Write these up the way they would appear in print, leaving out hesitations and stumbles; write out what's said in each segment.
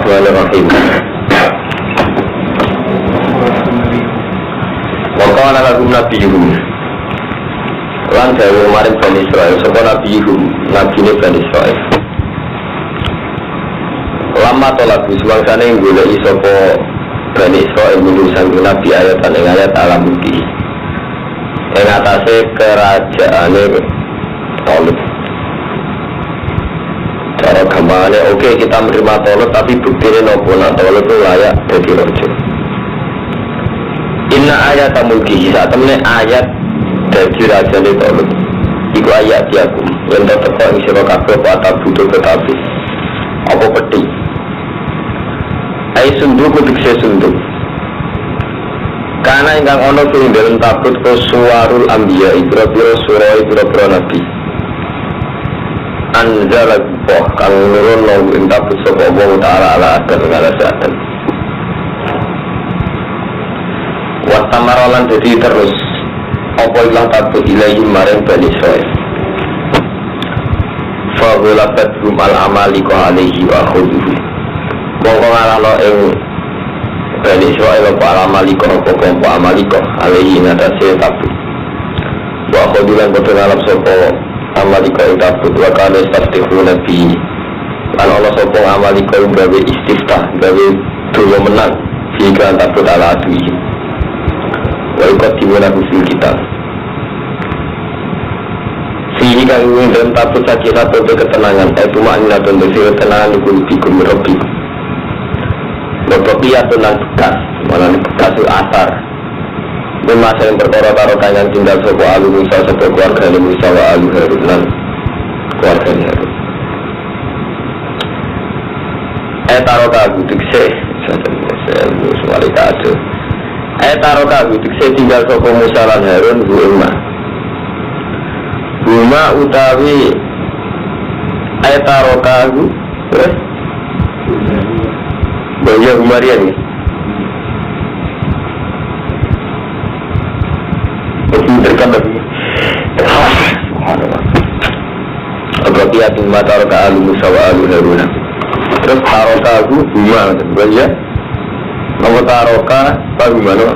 Bismillahirrahmanirrahim. Wakana lagu nabiyuhum lan dawe maring Bani Israil sapa nabiyuhum nabine Bani Israil. Lama tolak suwangsane goleki sapa Bani Israil menusan nabi ayatan ing ayat alam iki. Ing atase kerajaane Talut. Cara gambarnya oke, kita menerima Talut tapi buktinya nopo nak Talut itu layak jadi raja. Inna ayat mulki saat temen ayat dari raja ini Talut. Iku ayat diakum yang tetap yang sira kabeh apa butuh tetapi apa peti. Ai sunduk kudu sunduk. Karena ingkang ana sing dalam tabut suwarul anbiya ibra-ibra surah ibra-ibra nabi. Anjala boh kang nurun nang ing tabut sapa Allah taala ala akan ngalasatan. Watamarolan jadi terus apa ilang tabut ilahi maring Bani Israil. Fa ghalabat hum al amali ka alaihi wa khuduhu. Monggo ngalano ing Bani Israil apa al-amaliko apa kelompok amaliko alaihi ngatasi tabut wa khudulan betul alam sopo amaliko ing tabut wa kana istighfar nabi lan Allah sopo amaliko ing gawe istiftah gawe dulu menang jika tabut ala adui wa ikut dimana kusil kita sehingga ingin dalam tabut sakinah untuk ketenangan itu makna untuk ketenangan ikut merobi berkopiatun dan bekas, malah bekas itu asar. Masa yang berkoro-koro yang tinggal sebuah alu Musa, sebuah keluarga alu Musa wa alu Harun dan keluarga Harun. Taroka butikse, taroka butikse tinggal sebuah Musa dan Harun Huma utawi taroka banyak kemarian ni. Berkan lagi. Abakiyatin mata roka alu Musa wa alu Haruna. Terus taroka aku buma banyak. Nama taroka baru mana?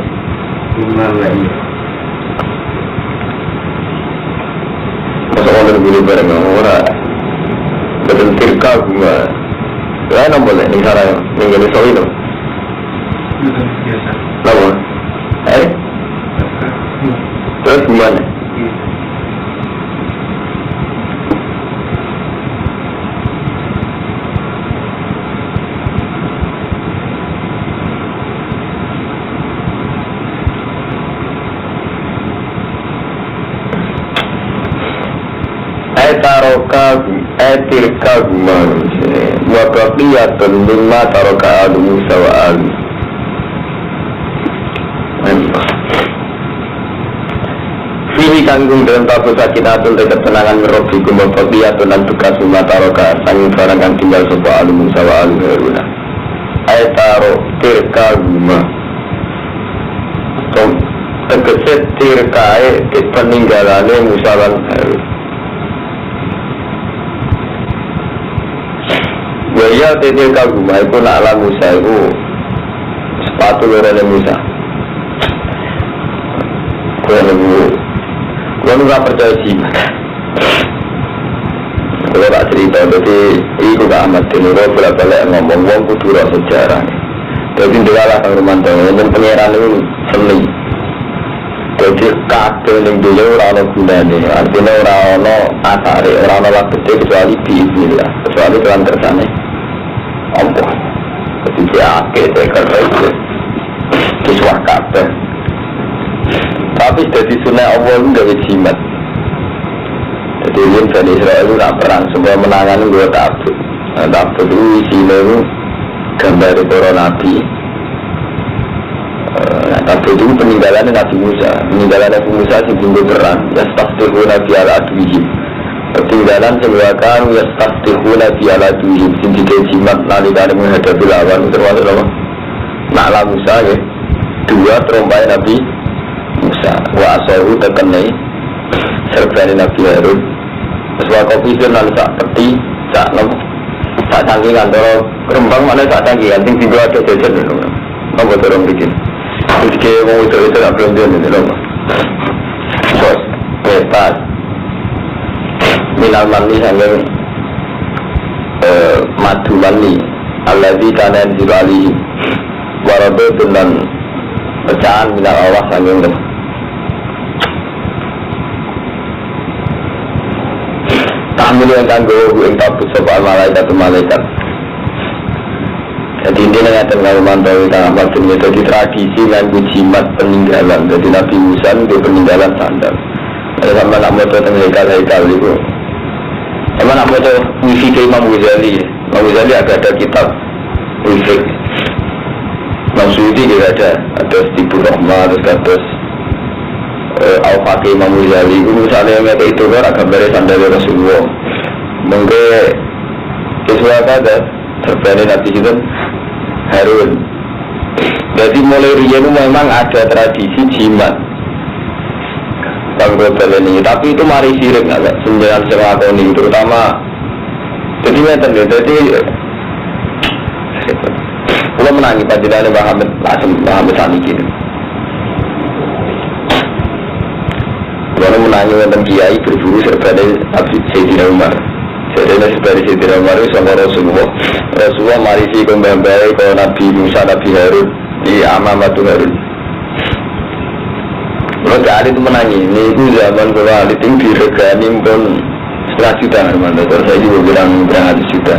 Buma lagi. Masa orang boleh bareng orang. Betul tirka buma. Lain apa boleh ni cara ni jadi soal itu. Lama. Terus gimana? Taroka tirka gumar wa baqiyatun mimma taroka alu Musa wa alu fihi kanggung dalam tabut sakinatun dan ketenangan merobikum wa baqiyatun dan bekas mimma taroka sanging barang kang tinggal sapa alu Musa wa alu Haruna taro tirka gumar tegese tirkae peninggalane Musa lan Harun. Ya tadi kagum, aku nak ala Musa itu sepatu lorene Musa. Kau nggak percaya sih. Kalau tak cerita, jadi itu tak amat tenuro balik ngomong kudu sejarah. Jadi delalah kang Romanto, yang pengiran itu seni. Jadi kabel yang dulu orang gunanya, artinya orang asari, orang waktu kecuali bismillah, kecuali Tuhan tersane. Allah ketika akhir kerja itu kiswah kabeh tapi dari sunnah Allah itu gak jimat jadi ini Bani Israel itu tak perang semua menangan itu tabut itu isinya itu gambar para nabi tabut itu peninggalannya Nabi Musa Nabi Musa sih tinggal perang yastaghfiru nabi al-adwihim ketinggalan sebuahkan yastaghfiruna fi ala duhim sindike jimat nalikane menghadapi lawan termasuk lawan Na'la Musa ya dua terombai Nabi Musa wa asahu tekenai serbani Nabi Harun sebuah kopi dan sak peti sak nom tak cangkingan, kalau Rembang mana tak cangkingan, tinggi gua ada jajan dulu. Nomor dorong bikin. Terus kayak mau itu tak belum dia nih dulu. Bos, pas. Minal mani sambil madu mani, alladzi kana yanzilu alaihi warabatun dan pecahan minal Allah sambil Tahmil yang kanggo yang tabut soal malaikat. Jadi intinya ngatakan kalau mantau kita amal dunia jadi tradisi nganggo jimat peninggalan. Jadi Nabi Musa itu peninggalan sandal. Ada sama nak moto tentang hekal itu. Sama nak moto puisi ke Imam Ghazali. Imam Ghazali ada kitab puisi. Imam Suyuti juga ada Stibur Rahmat, terus Al-Fatih Imam Ghazali itu misalnya mereka itu kan gambarnya sandal Rasulullah mungkin sesuatu ada terbalik nanti itu Harun. Jadi mulai rian itu memang ada tradisi jimat bang global ini, tapi itu mari sirik agak sembilan ini terutama jadi ngeten jadi kalau menangi panjenengan Muhammad Saniki kalau menangi tentang kiai berburu serta Sayyidina Umar. Sayyidina Umar itu sama Rasulullah marisi kembali ke Nabi Musa, Nabi Harun di Amamatu Harun. Kalau kali itu menangi, ini itu zaman kalau Ali tinggi regani pun 100 juta hermano. Terus saya juga bilang 100 juta.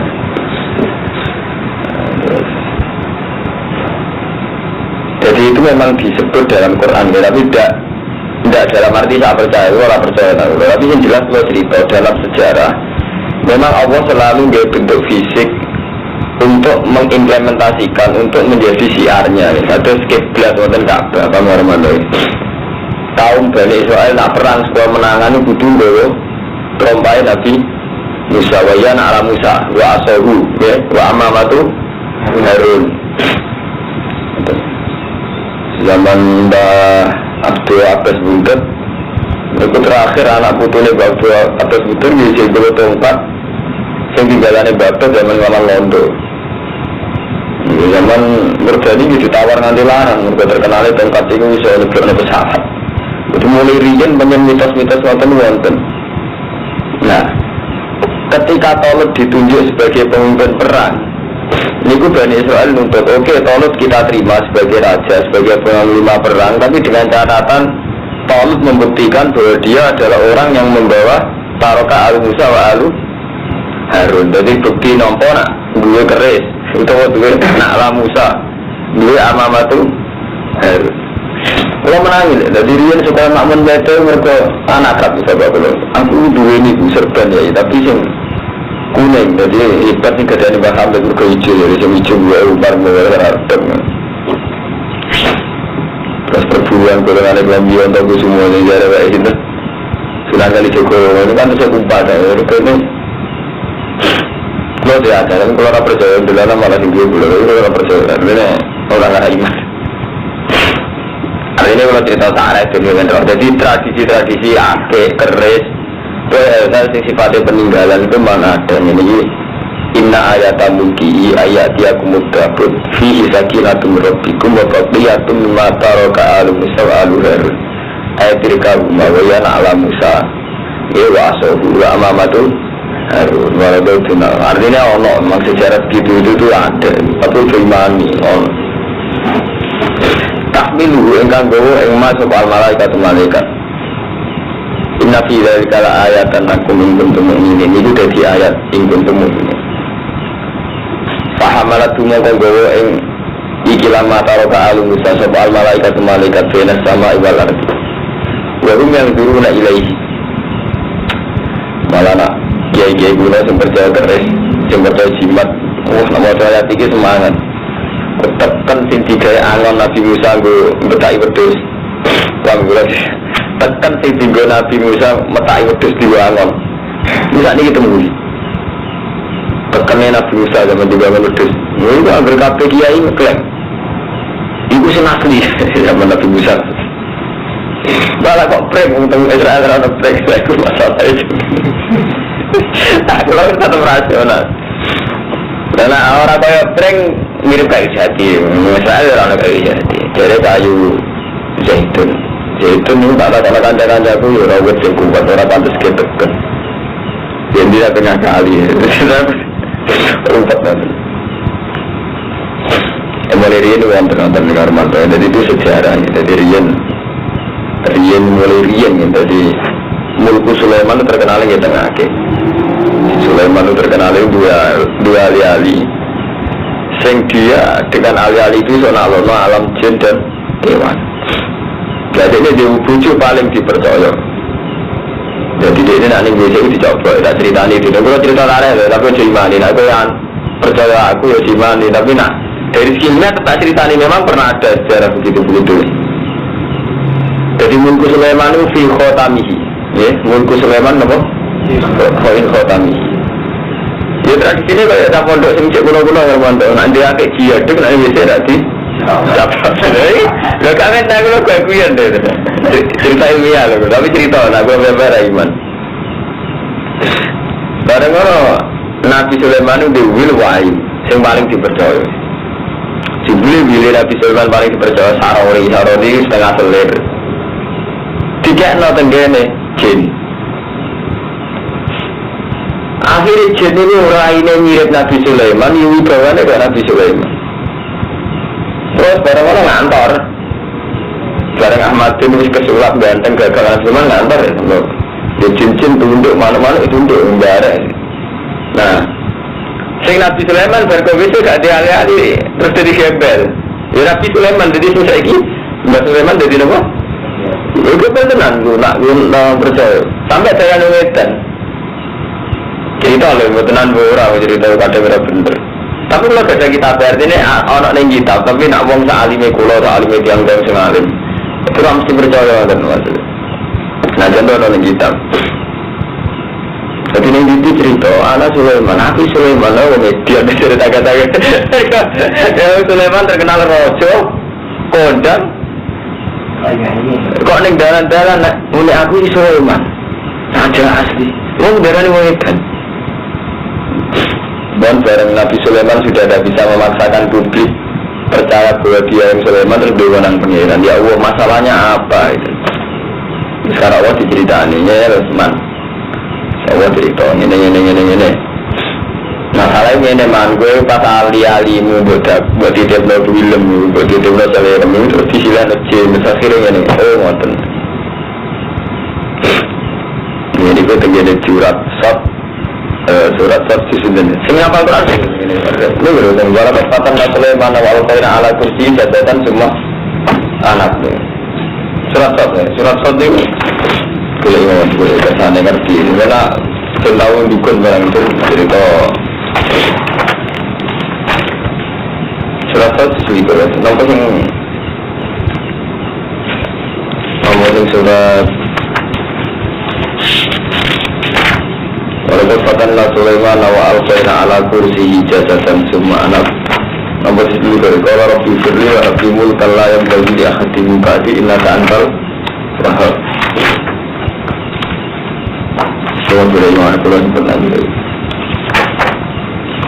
Jadi itu memang disebut dalam Quran, tapi tidak dalam arti saya percaya, orang percaya. Tapi yang jelas kalau cerita dalam sejarah, memang Allah selalu dia bentuk fisik untuk mengimplementasikan, untuk menjadi siarnya. Ada kiblat wonten Ka'bah, apa normal. Kaum Bani Israel nak perang sebuah menangan itu kudu nggawa trompai Nabi Musa wa yana ala Musa wa asahu wa amamatu Harun. Zaman Abdul Abbas Buntet itu terakhir anak putune Abdul Abbas Buntet bisa bawa tongkat yang tinggalannya bapak zaman Malang Londo. Zaman Murdani ditawar nganti larang, mereka terkenalnya tongkat itu bisa lebih pesawat. Itu mulai rian banyak mitos-mitos wonten. Nah, ketika Tolut ditunjuk sebagai pemimpin perang, niku Bani Israel nuntut, oke, Tolut kita terima sebagai raja, sebagai panglima perang, tapi dengan catatan Tolut membuktikan bahwa dia adalah orang yang membawa taroka al-Musa wa al-Harun. Jadi bukti nompo nak gue keris, itu gue nak ala Musa, gue amamatu Harun. Kalau menangis, jadi dia supaya nak menjadi mereka anak kerap bisa bawa. Aku dua ini serban ya, tapi sing kuning, jadi hebat nih keadaan bahkan mereka hijau, jadi yang hijau gue umar mereka harap. Terus perburuan golongan Islamiyah untuk semuanya jadi kayak gitu. Sudah kali Jokowi ini kan saya kumpat ya, ini lo tidak ada, tapi kalau orang percaya dalam malah tinggi bulan, kalau orang percaya, ini orang nggak iman. Hari ini kalau cerita sarah itu jadi tradisi-tradisi akeh keris itu sifatnya peninggalan itu mana ada ini inna ayatan mulki ayat yakumud dabut fi sakinatum rabbikum wa qadiyatun mimma taraka al-Musa wa al-Harun ayat dirikahuma wa yana ala Musa wa asahu wa amamatu Harun waladotuna. Artinya Allah memang sejarah begitu itu ada tapi berimani Allah tahmilu engkang gowo ing masuk al-malaikat malaikat. Inna fi dzalika la ayatan lakum in kuntum mu'minin. Itu dadi ayat in kuntum mu'minin. Fahamalatu mongko gowo ing ikilah mata roka al-Musa sapa al-malaikat malaikat bena sama wal ardi. Wa hum yanzuruna ilaihi. Malana kiai-kiai guna sing percaya keris, sing percaya jimat. Nama ayat iki semangat. Tekan sing digawe angon Nabi Musa nggo metaki wedhus. Wong tekan sing digawe Nabi Musa metaki wedhus di angon. Bisa niki temu. Tekan Nabi Musa zaman digawe wedhus. Iku anggere kabeh kiai ngeklaim. Iku sing asli zaman Nabi Musa. Malah kok prek untuk Israel ora prek masalah itu. Aku lagi tetap rasional. Karena orang kaya prank mirip kayu jati, misalnya orang kayu jati, jadi kayu zaitun itu tak ada kanca-kanca aku ya rawat yang kuat orang pantas keteken. Jadi dia tengah kali, rumput nanti. Mulai rian itu yang terkonten di Karmanto, jadi itu sejarahnya. Jadi rian mulai rian, jadi Mulku Sulaiman terkenal di tengah ke. Sulaiman itu terkenal dua ali-ali. Sing dia dengan ali-ali itu sonalono alam jin dan hewan. Jadi dia bucu paling dipercaya. Jadi dia ini nanti biasa dicoba. Tak cerita ini, tidak cerita lain, tapi cimani. Aku yang percaya aku ya cimani, tapi nak dari sekian tak cerita ini memang pernah ada sejarah begitu. Jadi Mulku Sulaiman itu fi khotamihi. Ya, Mulku Sulaiman apa? Fi khotamihi. Ya tradisi ini kalau ada pondok semicik kuno-kuno yang pondok nanti ada jihad itu nanti biasa nanti dapat. Lo kami tak lo kuat deh. Cerita ilmiah lo, tapi cerita nak gue beberapa iman. Barang Nabi Sulaiman itu wil wahyu, yang paling dipercaya. Bila Nabi Sulaiman paling dipercaya sarori setengah selir. Tiga nonton gini jin. Akhirnya jin ini orang ini mirip Nabi Sulaiman, yang wibawannya ke Nabi Sulaiman. Terus barang orang ngantor. Barang Ahmad bin kesulap ganteng gagal Nabi Sulaiman ngantor ya. Dia jin-jin tunduk mana-mana itu tunduk membara. Nah, sing Nabi Sulaiman berkomitmen gak dialih-alih terus jadi gebel. Ya Nabi Sulaiman jadi susah iki. Nabi Sulaiman jadi apa? Gebel tenan, nak percaya. Sampai saya nungetan. Cerita loh, tenan orang cerita kadang bener bener. Tapi kalau ada kitab artinya orang yang kitab, tapi nak wong sa'alime kulo, sa'alime tiang-tiang sengalim. Itu mesti percaya dan maksudnya. Nah contoh orang kitab. Jadi ini itu cerita, anak Sulaiman, aku Sulaiman, aku media cerita kata-kata. Sulaiman terkenal rojo, kondang. Kok neng dalan-dalan, mulai aku Sulaiman, saja asli. Wong darah ni wangitan. Dan bareng Nabi Sulaiman sudah tidak bisa memaksakan publik percaya bahwa dia yang Sulaiman terus dewanan pengiran. Ya Allah, masalahnya apa itu? Sekarang Allah diceritakan ya Rasman. Allah cerita ini. Masalahnya ini man gue pas ali-alimu buat titip no film, buat titip no selera terus disilan jen akhirnya ini. Oh ngoten. Ini gue terjadi surat di sini. Siapa Quran ini? Ini berulang wala kepatan Sulaiman wal qaina ala kursi jadatan semua anak. Surat ini boleh kesana ngerti. Karena selalu dukun barang itu cerita surat itu nampak yang nomor surat. Walaupun fatanlah Sulaiman wa alqaina ala kursiyi jadatan summa anak. Nomor 10 dari qala rabbi firli wa rabbi mulkan la yanbaghi li ahadin min ba'di innaka antal wahhab. Semua Sulaiman kalau pernah gitu.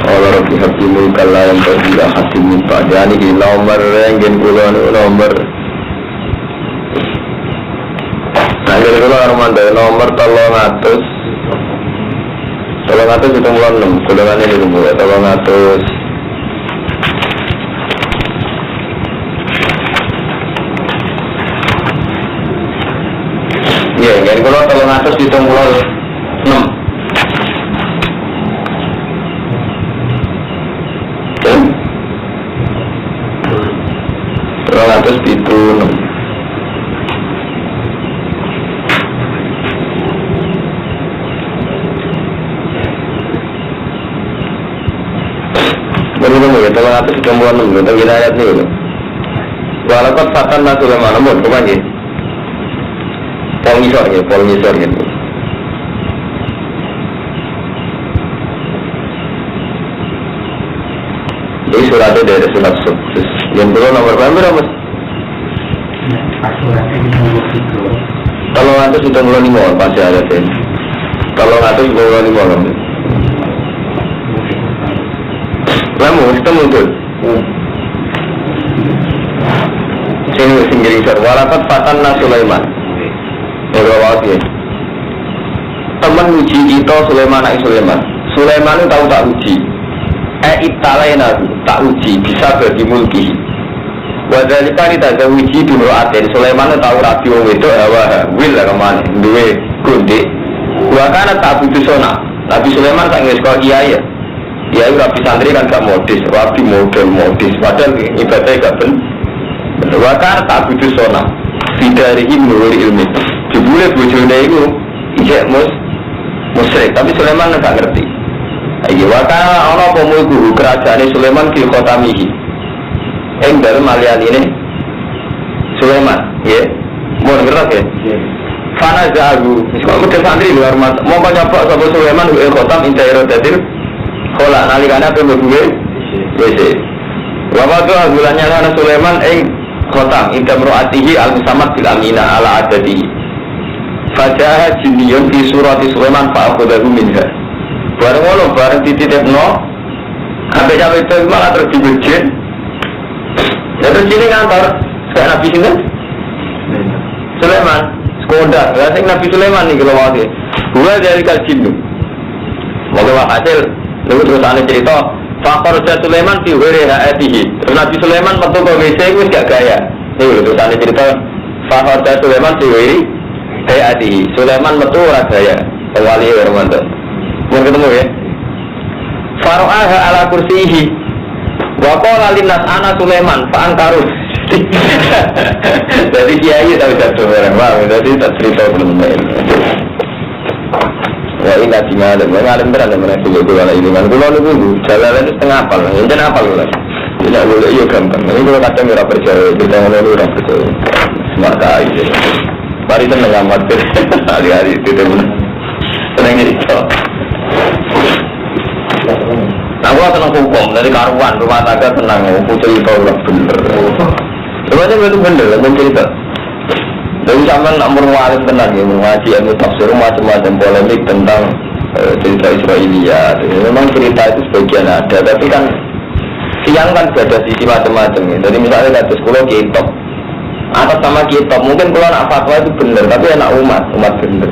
Qala rabbi habli mulkan la yanbaghi li ahadin min ba'di. Ini nomor renggen kula nomor. Nah, jadi kula Armando nomor 300 itu mulai 6, kudangannya itu mulai 300. Ya, jadi kalau 300 itu mulai 6. Terus itu 6. Tolong atas sudah mulai nunggu, tapi kita lihat nih. Walaupun fatan lah sudah mana pun, bukan sih? Polngisor gitu. Jadi suratnya dari surat sukses. Yang perlu nomor berapa mas? Tolong atas sudah mulai 5, pasti ada sih. Tolong atas sudah mulai 5 kan? Kamu ketemu tuh. Sini sendiri walakat fatanna Sulaiman. Ya. Teman uji kita Sulaiman anak Sulaiman. Sulaiman itu tahu tak uji. Italaina tak uji bisa bagi mulki. Wadalika ini tak uji dulu aten. Sulaiman itu tahu rapi wong itu wil lah kemana. Dua kundik. Wakana tak butuh sona. Nabi Sulaiman tak nggak sekolah kiai ya. Kiai rapi santri kan gak modis, rapi modis. Padahal ibadahnya gak bener. Wakana tak butuh sona. Fidarihim nurul ilmi. Jebule bojone itu ijek musyrik. Tapi Sulaiman gak ngerti. Ayo wakana ana apa mulku kerajaan Sulaiman fil khotamihi. Dalem alian ini Sulaiman, ya. Mau ngerti ya? Fana jagu. Kalau kita santri luar mas, mau nyoba sapa Sulaiman khotam intairo dadir. Kola nalikane apa mbue? Wis. Wa tu bulannya ana Sulaiman khotam intamroatihi al-musammat bil amina ala adadi. Fajah jinniyun fi surati Sulaiman fa'akhadahu minha. Bareng dititipno kabeh cawe itu malah terus dibejin. Ya terus sini ngantor kayak Nabi sinten? Sulaiman. Sekolah, rasanya Nabi Sulaiman nih kalau waktu gua dari kaljin mau hasil lalu terus aneh cerita faktor Sulaiman fi wiri haatihi. Nabi Sulaiman waktu ke WC itu gak gaya nih terus aneh cerita faktor Sulaiman fi wiri haatihi. Sulaiman metu ora gaya wali Ramadan mau ketemu ya faro'aha ala kursihi wa qala linnas ana Sulaiman fa'ankarus. Jadi kiai tahu jatuh orang bang, jadi tak cerita belum main. Ya ini ngalim beran mana kulo kulo ini kan kulo nunggu jalan itu setengah apal, yang apal lah. Tidak boleh iyo gampang. Ini kalau kadang nggak percaya, kita ngono orang percaya. Semata aja. Mari tenang amat hari-hari itu benar. Tenang itu. Aku tenang hukum dari karuan rumah tangga tenang, putri itu udah bener. Sebenarnya itu bener, aku cerita. Dari zaman umur waris tenang ya, mengaji ilmu tafsir macam-macam polemik tentang cerita Israelia. Memang cerita itu sebagian ada, tapi kan siang kan ada sisi macam-macam ya. Jadi misalnya kata sekolah kitab, atas nama kitab mungkin kalau nak fatwa itu bener, tapi anak umat bener.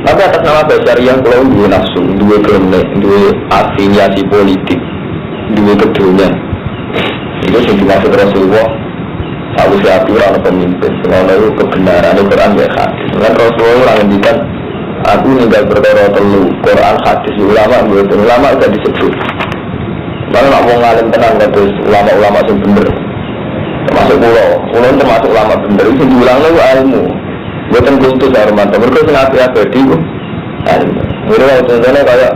Tapi atas nama Basyariah kalau dua nafsu, dua kelompok, dua afiliasi politik, dua keduanya. Itu yang dimaksud Rasulullah. Aku siap orang pemimpin, semua itu kebenaran Al-Quran ya hadis. Dengan Rasulullah menghentikan aku ninggal perkara telu Quran hadis ulama sudah disebut. Kalau nak mau ngalim tenang terus ulama-ulama yang bener, termasuk pulau termasuk ulama bener itu diulang lagi ilmu. Bukan kultus hormat, mereka sengaja abadi itu. Mereka contohnya kayak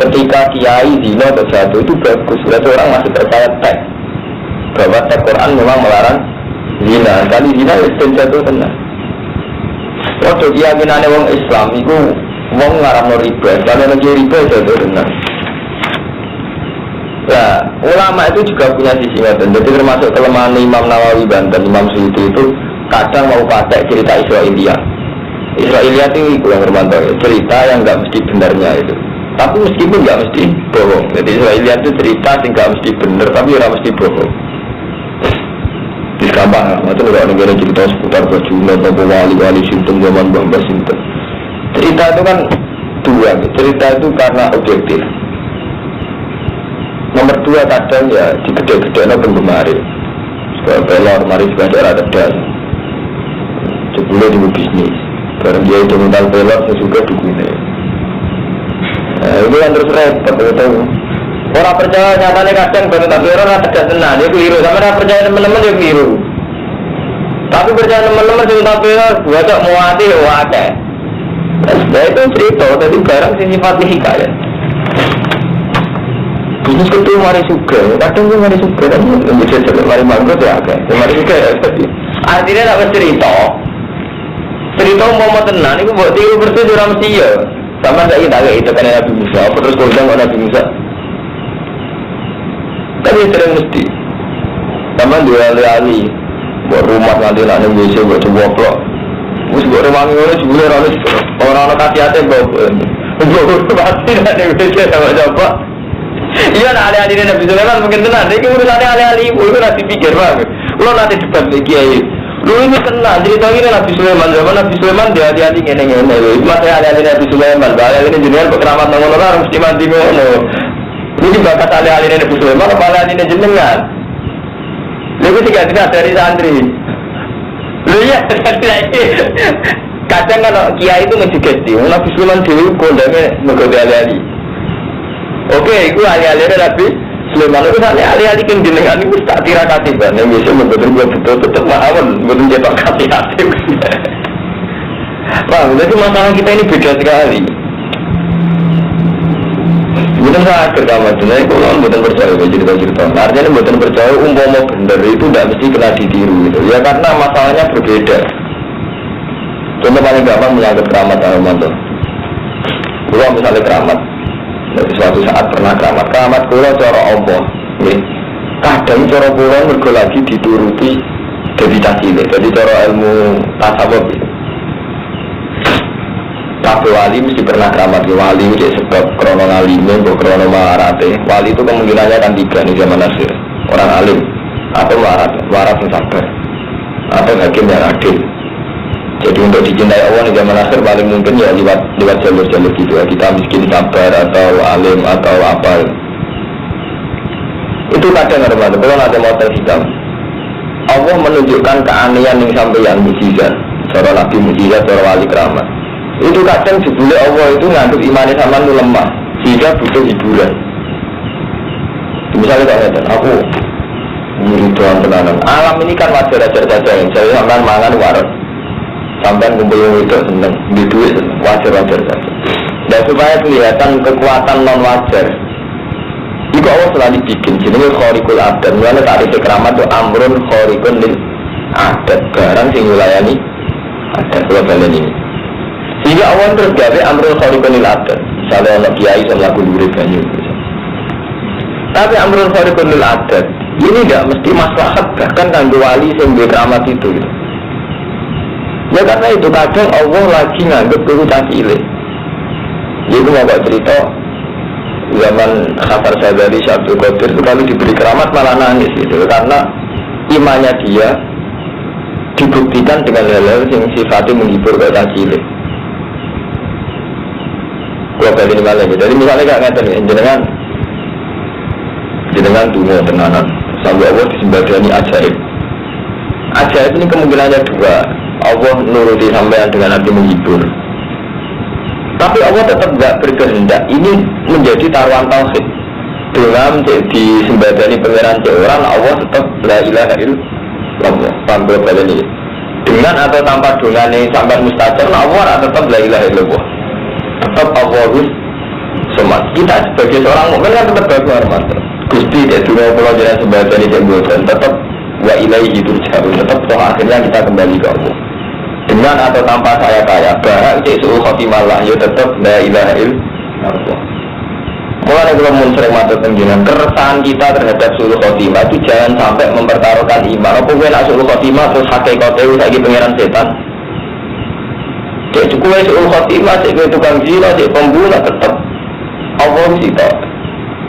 ketika kiai zina bersatu itu bagus, berarti orang masih percaya teks bahwa teks Quran memang melarang zina. Kali zina itu jatuh tenang. Waktu keyakinannya orang Islam itu orang ngarang riba, kalau lagi riba jatuh tenang. Nah, ulama itu juga punya sisi ngoten. Jadi termasuk kelemahan Imam Nawawi Banten, Imam Suyuti itu kadang mau pakai cerita Israelia itu yang bermantu cerita yang nggak mesti benarnya itu. Tapi meskipun nggak mesti bohong. Jadi Israelia itu cerita yang nggak mesti benar, tapi nggak mesti bohong. Di Sabang, itu kalau negara cerita seputar Bajuna, Bapak Wali Sinten, zaman Mbah Sinten. Cerita itu kan dua. Cerita itu karena objektif. Nomor dua kadang ya di gede-gede penggemar. Sekolah pelor, mari sebagai ada das. Sebelum di bisnis. Karena dia itu mental pelor, saya juga dukunnya. Itu yang terus repot, betul. Orang percaya nyatanya kadang baru tak pelor, orang tidak tenang, dia keliru. Sama orang percaya teman-teman dia keliru. Tapi percaya teman-teman dia tak pelor, gua tak mau hati, wadah. Nah itu cerita, tadi barang sih sifatnya hikayat. Bisnis itu mari suka, kadang itu mari suka, kan bisa jadi mari manggut ya, mari suka ya. Artinya tak bercerita. Cerita mau tenang, itu buat tiru bersih orang mesti ya. Sama saya kita agak itu karena Nabi Musa, terus kodang Nabi Musa. Tapi sering mesti. Sama dua kali, buat rumah nanti nak nih bisa buat sebuah blok. Mus buat rumah ini sebulan orang kasih hati bawa. Buat pasti nak nih bisa sama siapa. Iya, nah alih-alih Nabi Sulaiman mungkin tenan. Ini urusannya alih-alih ibu itu nanti pikir banget. Lo nanti debat lagi kiai. Lu ini tenang, cerita ini Nabi Sulaiman. Zaman Nabi Sulaiman dia hati-hati ngene-ngene. Itu masih alih-alih Nabi Sulaiman. Alih-alih ini jenengan keramat ngono harus mesti mandi ngono. Ini bakat alih-alih Nabi Sulaiman apa alih-alih jenengan? Lalu tidak dari santri. Lu ya, kadang kan kiai itu mensugesti. Nabi Sulaiman dulu kondangnya menggoda alih-alih. Oke, itu alih-alih Nabi Sulaiman itu alih-alih kan jenengan itu tak tirakati kan. Yang biasa betul-betul tetap mahawan, betul cetak hati-hati. Bang, jadi masalah kita ini beda sekali. Bukan saya agama jenis, kalau bukan percaya cerita-cerita. Artinya bukan percaya umpama benar itu tidak mesti kena ditiru gitu. Ya karena masalahnya berbeda. Contoh paling gampang menyangkut keramat Al-Manto. Kalau misalnya keramat, suatu saat pernah keramat kalau cara Allah, kadang cara pulau mergo lagi dituruti jadi cacile. Jadi cara ilmu tasawuf. Tapi wali mesti pernah keramat ke wali itu sebab krono ngalime, krono marate. Wali itu kemungkinannya kan 3 nih zaman akhir. Orang alim atau warat yang sabar atau hakim yang adil. Jadi untuk dicintai Allah di zaman akhir paling mungkin ya lewat jalur-jalur gitu ya. Kita miskin sabar atau alim atau apa. Itu kadang ada kalau ada motor hitam. Allah menunjukkan keanehan yang sampai yang mujizat. Cara nabi mujizat, cara wali keramat. Itu kadang jebule Allah itu ngandung imannya sama itu lemah sehingga butuh hiburan. Misalnya kalau aku murid Tuhan tenanan, alam ini kan wajar-wajar saja. Saya sampai mangan waras, sampai kumpul itu seneng, di duit wajar-wajar saja. Dan supaya kelihatan kekuatan non wajar, itu Allah selalu dibikin. Jadi khorikul adat, mulanya tarif keramat itu amrun khorikul lil adat, barang sing wilayani adat kalian ini. Sehingga Allah terus gawe amrul khariqun lil adat. Misalnya anak kiai sama lagu murid banyu. Tapi amrul khariqun lil adat ini tidak mesti maslahat bahkan kanggo wali sing duwe keramat itu gitu. Ya karena itu kadang Allah lagi nganggep kudu cacile. Jadi mau cerita zaman Khatar Sadari Syabdul Qadir itu kalau diberi keramat malah nangis gitu karena imannya dia dibuktikan dengan hal-hal yang sifatnya menghibur kayak cacile. Gua kali ini malah gitu. Jadi misalnya gak ngerti nih, jenengan dunia tenanan sampai Allah disembadani ajaib. Ajaib ini kemungkinannya 2. Allah nuruti sampean dengan arti menghibur. Tapi Allah tetap gak berkehendak. Ini menjadi taruhan tauhid. Dengan disembadani pangeran orang, Allah tetap la ilaha illallah. Paham gua kali ini. Dengan atau tanpa dengan ini sampai mustajab, Allah tetap la ilaha illallah. Tetap Allahus semat. Kita sebagai seorang mukmin kan tetap berhormat. Gusti di dunia pulau jalan sebagian di jembutan tetap wa ilaihi turja'un. Tetap toh akhirnya kita kembali ke Allah. Dengan atau tanpa saya kaya, bahak suul khotimah lah, ya tetap la ilaha illallah. Mulai kalau mun sering matur tengginan, keresahan kita terhadap suul khotimah itu jangan sampai mempertaruhkan iman. Apa gue nak suul khotimah terus hakikatnya lagi pengiran setan. Cek cukup suul khotimah, cek tukang zina, cek pembunuh tetap Allah kita.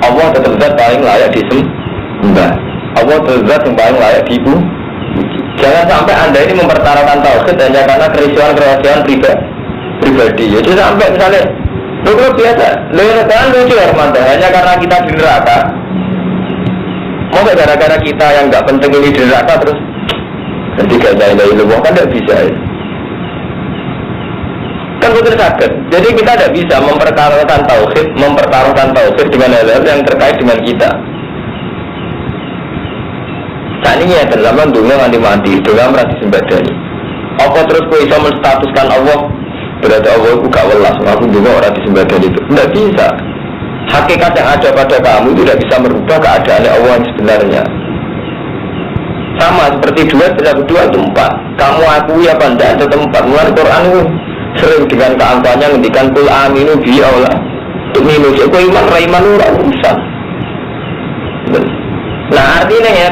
Allah tetap zat paling layak disembah. Allah tetap zat yang paling layak dipuji. Jangan sampai anda ini mempertaruhkan tauhid hanya karena kerisian pribadi. Jadi sampai misalnya, lu biasa, lu kan lucu ya Hermanto, hanya karena kita di neraka. Mau gak gara-gara kita yang nggak penting ini di neraka terus ketika saya dari luar kan tidak bisa ya. Kan betul sakit. Jadi kita tidak bisa mempertaruhkan tauhid dengan hal-hal yang terkait dengan kita. Saat ini ya dalam dunia nanti mati, dunia merati sembadani. Apa terus kau bisa menstatuskan Allah berarti Allah itu gak welas, aku juga orang disembadani itu. Tidak bisa. Hakikat yang ada pada kamu itu tidak bisa merubah keadaan Allah yang sebenarnya. Sama seperti 2 + 2 itu 4. Kamu akui apa tidak ada tempat. Mulai Quran itu sering dengan keangkatannya ngendikan kul aminu bi Allah. Untuk minus, aku iman raiman ora urusan. Nah artinya ya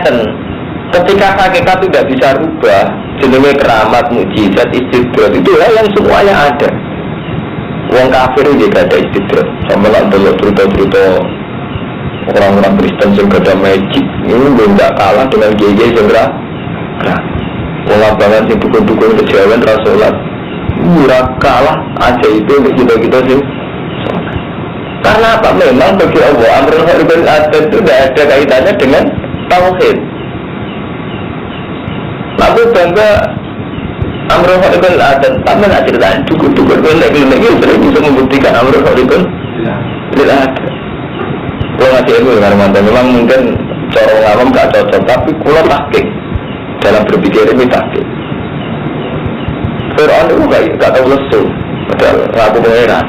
ketika hakikat tidak bisa rubah, jenenge keramat, mukjizat, istidrat itu yang semuanya ada. Wong kafir juga ada istidrat. Sama lah dulu cerita-cerita orang-orang Kristen yang gak ada magic ini belum gak kalah dengan kiai segera. Pengabangan sih dukun-dukun kejawen rasulat murah kalah aja itu untuk kita sih. Karena apa? Memang bagi Allah amrul ma'ruf wal nahi itu tidak ada kaitannya dengan tauhid. Lalu bangga amrul ma'ruf wal nahi tapi nak ceritain dukun-dukun klinik-klinik itu sering bisa membuktikan amrul ma'ruf wal nahi. Kalau ngasih ilmu dengan mantan memang mungkin cara ngawam gak cocok tapi kalau tahqiq dalam berpikir ini tahqiq. Fir'aun itu gak tahu lesu padahal ngaku pengeran.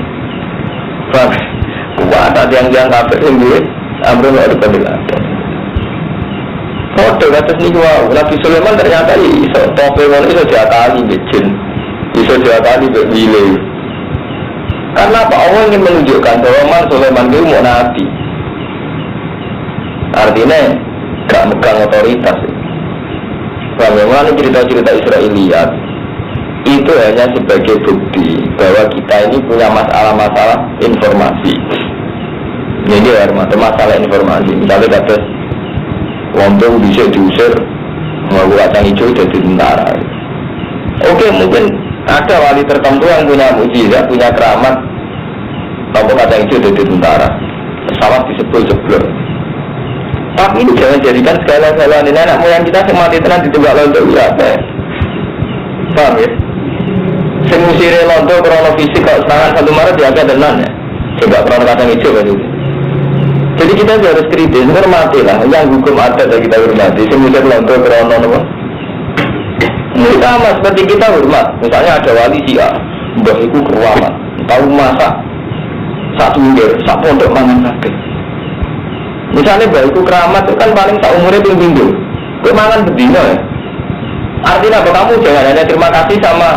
Paham? Wah, ada yang kafir sendiri amrul ma'ruf wal nahi. Foto atas ni wow, Nabi Sulaiman ternyata iso topeng iso diakali jin, iso diakali bile. Karena apa? Allah ingin menunjukkan bahwa Sulaiman itu mau nabi. Artinya gak megang otoritas. Bagaimana cerita-cerita Israiliyat itu hanya sebagai bukti bahwa kita ini punya masalah-masalah informasi. Jadi ya, masalah informasi. Misalnya kata Wonton bisa diusir mau kacang hijau jadi tentara. Oke, mungkin ada wali tertentu yang punya mukjizat, punya keramat tanpa kacang hijau jadi tentara. Pesawat disebut-sebut. Tapi ini jangan jadikan segala-galanya ini anak moyang kita semati tenang ditembak lontok apa? Paham ya? Semusire lontok krono fisik kalau serangan 1 Maret diagak tenan ya. Coba krono kacang hijau kan itu. Jadi kita harus kritis, hormati lah. Yang hukum ada dan kita hormati. Semusir lontok krono apa? Ini sama seperti kita hormat. Misalnya ada wali si A, mbah itu keramat, tahu masak, satu minggir, satu untuk mangan sakit. Misalnya bayiku keramat itu kan paling tak umurnya tinggi. Kau mangan bedino ya. Artinya apa? Kamu jangan hanya terima kasih sama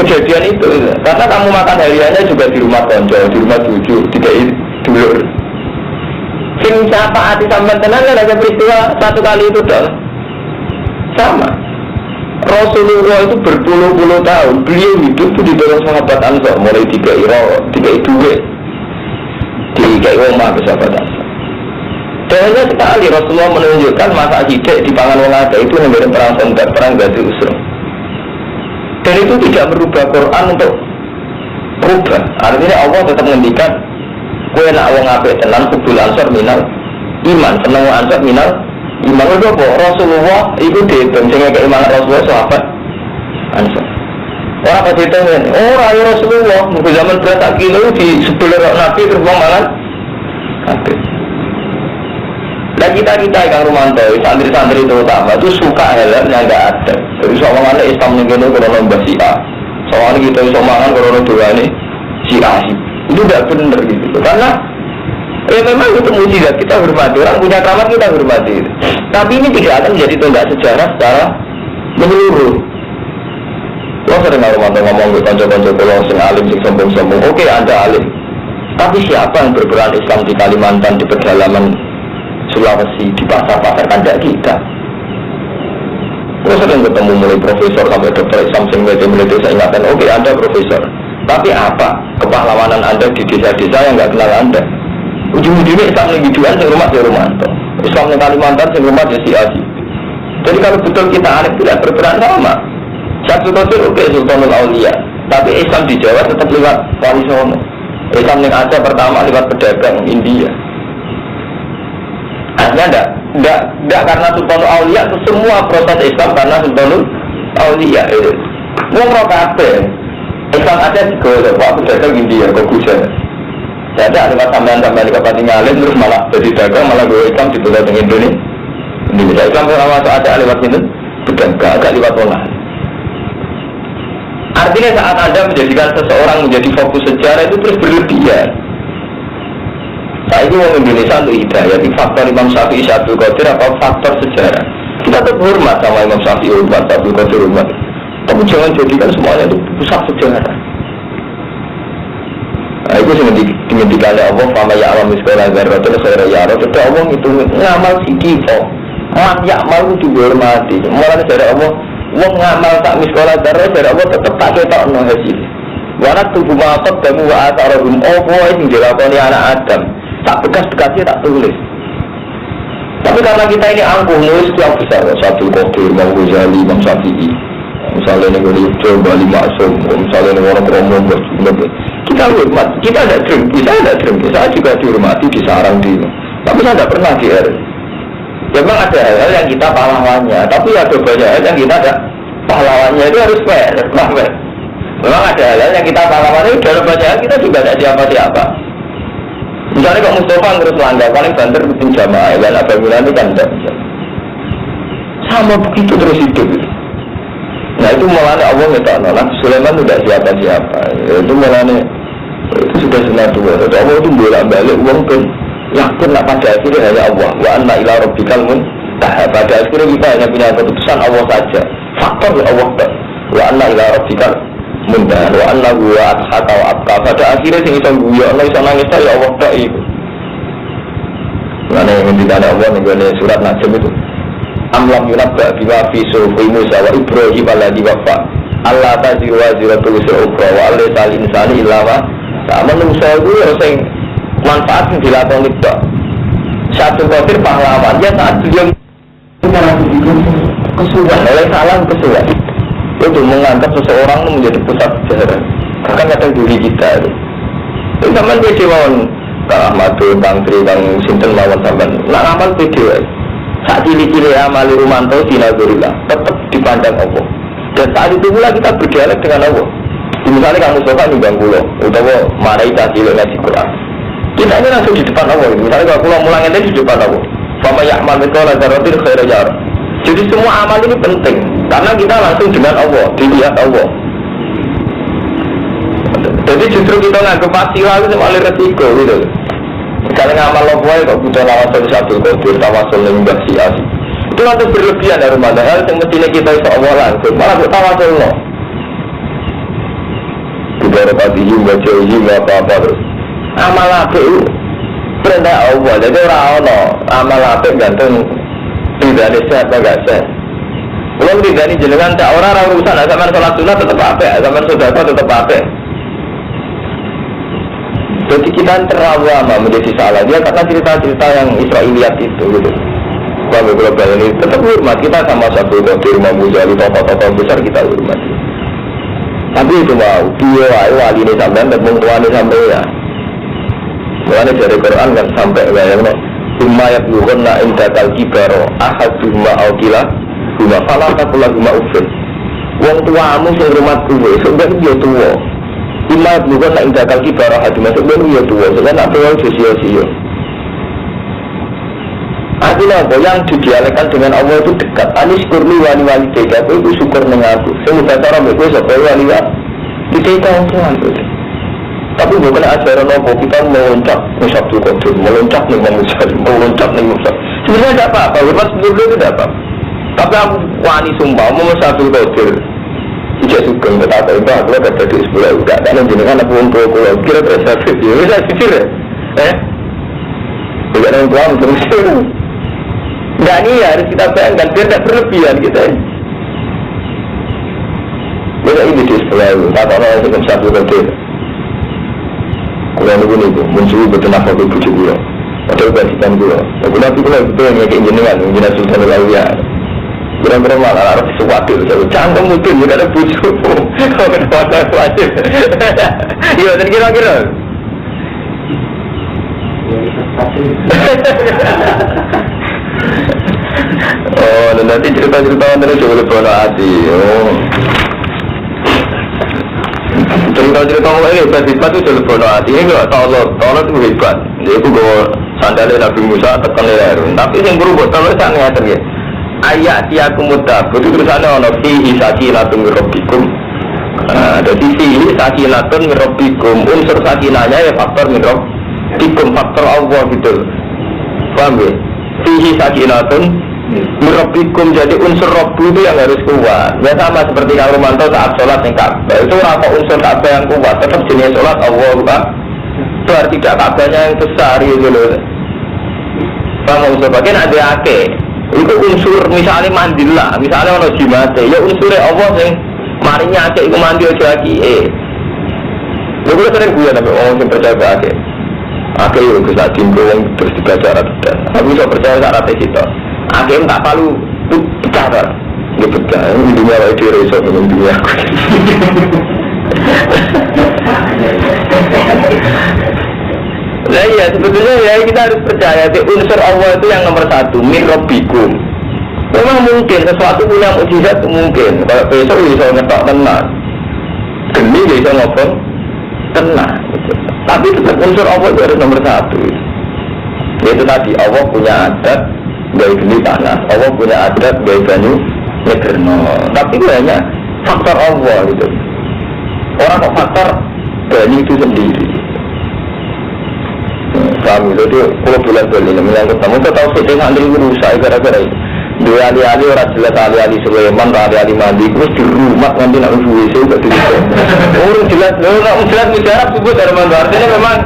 kejadian itu, karena kamu makan hariannya juga di rumah konco, di rumah cucu, tidak dulur. Sing siapa hati sampai tenang ada peristiwa satu kali itu dong. Sama. Rasulullah itu berpuluh-puluh tahun beliau hidup itu di dalam sahabat Ansor, mulai 3 duit, 3 rumah sahabat Ansor. Dan sekali Rasulullah menunjukkan masa hidup di pangan wong ada itu memberi perang Khandaq, perang Ghadir Usra. Dan itu tidak merubah Quran untuk berubah. Artinya Allah tetap menghentikan kowe nak wong apik tenan kubul Ansor minal iman, seneng wong Ansor minal iman. Itu apa? Rasulullah itu dihitung sehingga keimanan Rasulullah sahabat Ansor. Orang apa dihitung? Oh ya Rasulullah di zaman berapa kilo di sebelah Nabi terbang malam habis. Dan kita yang Rumanto, santri-santri terutama itu suka hal-hal yang tidak ada. Jadi soalnya Islam ini kalau nombor Syiah, soalnya kita somangan kalau dua ini Syiah itu tidak benar gitu. Karena memang itu mujizat kita hormati, orang punya keramat kita hormati. Tapi ini tidak akan menjadi tonggak sejarah secara menyeluruh. Kalau sering Rumanto ngomong ke konco-konco kalau sing alim, sing sombong-sombong, oke Anda alim. Tapi siapa yang berperan Islam di Kalimantan, di pedalaman Sulawesi, di pasar-pasar kandak kita? Saya sering ketemu mulai profesor sampai dokter Islam sing meliti saya ingatkan, oke Anda profesor, tapi apa kepahlawanan Anda di desa-desa yang nggak kenal Anda? Ujung-ujungnya Islam yang hidupan sing rumah di Rumanto, Islam yang Kalimantan sing rumah di Siasi. Jadi kalau betul kita alim tidak berperan sama. Satu Qadir oke Sultanul Aulia, tapi Islam di Jawa tetap lewat Wali Songo. Islam yang Aceh pertama lewat pedagang India. Artinya enggak karena Sultanul Aulia itu semua proses Islam karena Sultanul Aulia itu. Wong ora kabeh. Islam Aceh juga Pak pedagang India kok bisa. Jadi ada sampean-sampean di Kabupaten Ngalim terus malah jadi dagang malah gue Islam di Pulau Indonesia. Indonesia Islam pertama masuk Aceh lewat sini pedagang agak lewat Wongan. Artinya saat Anda menjadikan seseorang menjadi fokus sejarah itu terus berlebihan. Nah ini orang Indonesia untuk hidayah, di faktor Imam Syafi'i Abdul Qadir apa faktor sejarah. Kita tetap hormat sama Imam Syafi'i hormat, Abdul Qadir hormat. Tapi jangan jadikan semuanya itu pusat sejarah. Nah itu dimentikan oleh Allah, fama ya'lam miskola zarratul khaira ya'ra. Jadi Allah itu ngamal sidiko, mat ya'mal itu dihormati. Mulanya dari Allah, wong ngamal tak miskola zarrat dari Allah tetap tak ketok no hasil. Warat tubuh maqad damu wa atarahum. Oh boy yang dilakoni anak Adam, tak bekas-bekasnya tak tulis. Tapi karena kita ini angkuh nulis yang besar, Syabdul Qadir, Imam Ghazali, Imam Syafi'i, misalnya negeri coba lima asum, misalnya orang Romo, kita hormat, kita ada dream, saya ada dream, saya juga dihormati di sarang di, tapi saya tidak pernah di RI. Memang ada hal-hal yang kita pahlawannya, tapi ada banyak hal yang kita ada pahlawannya, itu harus fair, fair. Memang ada hal-hal yang kita pahlawannya, dalam banyak hal kita juga tidak siapa-siapa. Misalnya kalau Mustafa ngurus langgar, paling banter bikin jamaah, dan apabila itu kan tidak bisa. Sama begitu terus hidup. Nah itu mulanya Allah minta nolak, Sulaiman tidak siapa-siapa. Itu mulanya, itu sudah senang tua. Allah itu bolak-balik uang pun. Yakin nak pada akhirnya hanya Allah. Wa anna ila rabbikal muntaha. Pada akhirnya kita hanya punya keputusan Allah saja. Faktor Allah tak. Wa anna ila rabbikal muntaha. Wa anna huwa adhaka wa abqa. Pada akhirnya sing iso guyu ana iso nangis ya Allah tak iku. Mana yang ngendikane Allah ning surat Najm itu. Amlam yunabba bima fi sufi Musa wa Ibrahim alladhi wafa. Allah taziru wa ziratu wisra ukhra wa alaysa al-insani illa ma sa'a. Manusia itu sing manfaat yang dilakoni itu. Syabdul Qadir pahlawannya saat beliau kesulitan oleh salam kesulitan itu menganggap seseorang menjadi pusat sejarah. Bahkan kadang diri kita itu zaman video lawan Kak Ahmad, Bang Tri, Bang Sinten lawan zaman nak amal video saat cili-cili amali Rumanto Sinagurila tetap dipandang Allah. Dan saat itu pula kita berdialog dengan Allah. Misalnya kamu suka nyumbang pulau utawa marai caci ngaji Quran, kita ini langsung di depan Allah. Misalnya kalau pulau mulang ini di depan Allah. Fama ya'mal mithqala dzarratin khairan yarah. Jadi semua amal ini penting karena kita langsung dengan Allah, dilihat Allah. Jadi justru kita nganggep pasilah itu malah resiko gitu. Kalau ngamal Allah kok butuh lawasan Syabdul Qadir, tawasul dengan Syiasi. Itu nanti berlebihan dari mana hal yang mestinya kita bisa Allah langsung, malah tawasul Allah. Kita repatihim, bacaihim, apa-apa terus. Amal apik itu perintah Allah, jadi orang-orang amal apik gantung tidak ada sehat enggak sehat. Belum tidak ini jenengan tak orang urusan zaman sholat sunat tetap apik, zaman sedekah tetap apik. Jadi kita terlalu lama menjadi salah dia karena cerita-cerita yang Israiliyat itu gitu. Kalau global ini tetap hormat kita sama Syabdul Qadir, Imam Ghazali, tokoh-tokoh besar kita hormati. Tapi itu mau dia wali ini sampai dan mengtuani sampai ya. Mulanya dari Quran kan sampai bayangnya Umayat luhunna indakal kibaro ahadumma awkila Guma falakakulah guma ufin Wong tuamu sing rumah gue sebenarnya dia tua Umayat luhunna indakal kibaro ahadumma sebenarnya dia tua sebenarnya apa yang sisio-sio. Artinya apa yang didialekkan dengan Allah itu dekat. Anis kurni wali-wali tega itu syukur mengaku semudah cara mereka sampai wali-wali ditega untuk itu. Tapi bukan ajaran apa kita meloncat Syabdul Qadir, meloncat nih manusia, meloncat nih manusia. Sebenarnya tidak apa-apa, hormat sebelum itu tidak apa. Tapi aku wani sumpah, mau Syabdul Qadir, tidak suka betapa itu aku ada di sebelah udah. Karena jenengan aku untuk aku kira tersakit, ya bisa pikir ya, tidak ada yang paham terus. Nggak nih harus kita bayangkan biar tidak berlebihan kita. Bila ini di sebelah itu, kata orang yang Syabdul Qadir. Kalau nunggu nih, muncul betul apa itu bujuk gue, atau kewajiban gue. Aku nanti kalau itu yang kayak jenengan, jenengan Sultan Al-Awliya. Benar-benar malah harus sesuatu. Cangkem mungkin juga ada bujuk. Kalau ada wajib. Iya, dan kira-kira. Oh, dan nanti cerita-cerita nanti coba lebih hati. Oh. Cerita-cerita mulai ini hebat-hebat itu sudah bono hati. Ini enggak tolong itu hebat. Dia itu bawa sandalnya Nabi Musa tekan leher. Tapi yang berubah tolong sana ya terus. Ayat siaku mudah. Itu tulisannya ono fihi sakinatun min rabbikum. Jadi fihi sakinatun min rabbikum. Unsur sakinahnya ya faktor min rabbikum, faktor Allah gitu. Paham ya? Fihi sakinatun Merabikum, jadi unsur Rabbu itu yang harus kuat. Ya sama seperti Kang Romanto saat sholat yang Ka'bah itu apa unsur Ka'bah yang kuat, tetap jenis sholat Allah Akbar. Berarti tidak Ka'bahnya yang besar gitu loh. Bang unsur bagian ada ake. Itu unsur misalnya mandila, misalnya ono jimate, ya unsurnya Allah yang marinya ake itu mandi aja lagi. Lalu sering gue tapi orang yang percaya ake. Akhirnya Gus nak diimbrong terus dibaca syarat tidak. Aku bisa percaya syaratnya itu. Akhirnya tak palu pecah tak? Dia pecah. Ini dunia awal dia resort dengan dunia aku. Nah iya sebetulnya ya kita harus percaya unsur Allah itu yang nomor satu. Min Rabbikum. Memang mungkin sesuatu punya mukjizat mungkin. Kalau besok bisa ngetok tenang, geni bisa ngobong tenang. Tapi tetap unsur Allah itu harus nomor satu. Yaitu tadi Allah punya adat dari geni panas, Allah punya adat dari banyu nyegerno. Tapi itu hanya faktor Allah gitu. Orang kok faktor banyu itu sendiri. Kami itu kalau bulan-bulan ini menyangkut kamu tahu setting handil rusak gara-gara itu. Dua ali-ali orang jelas ali-ali Sulaiman, ali-ali Mandi, terus di rumah nanti nak WC udah di orang jelas, orang jelas mujarab sebut dari mana? Artinya memang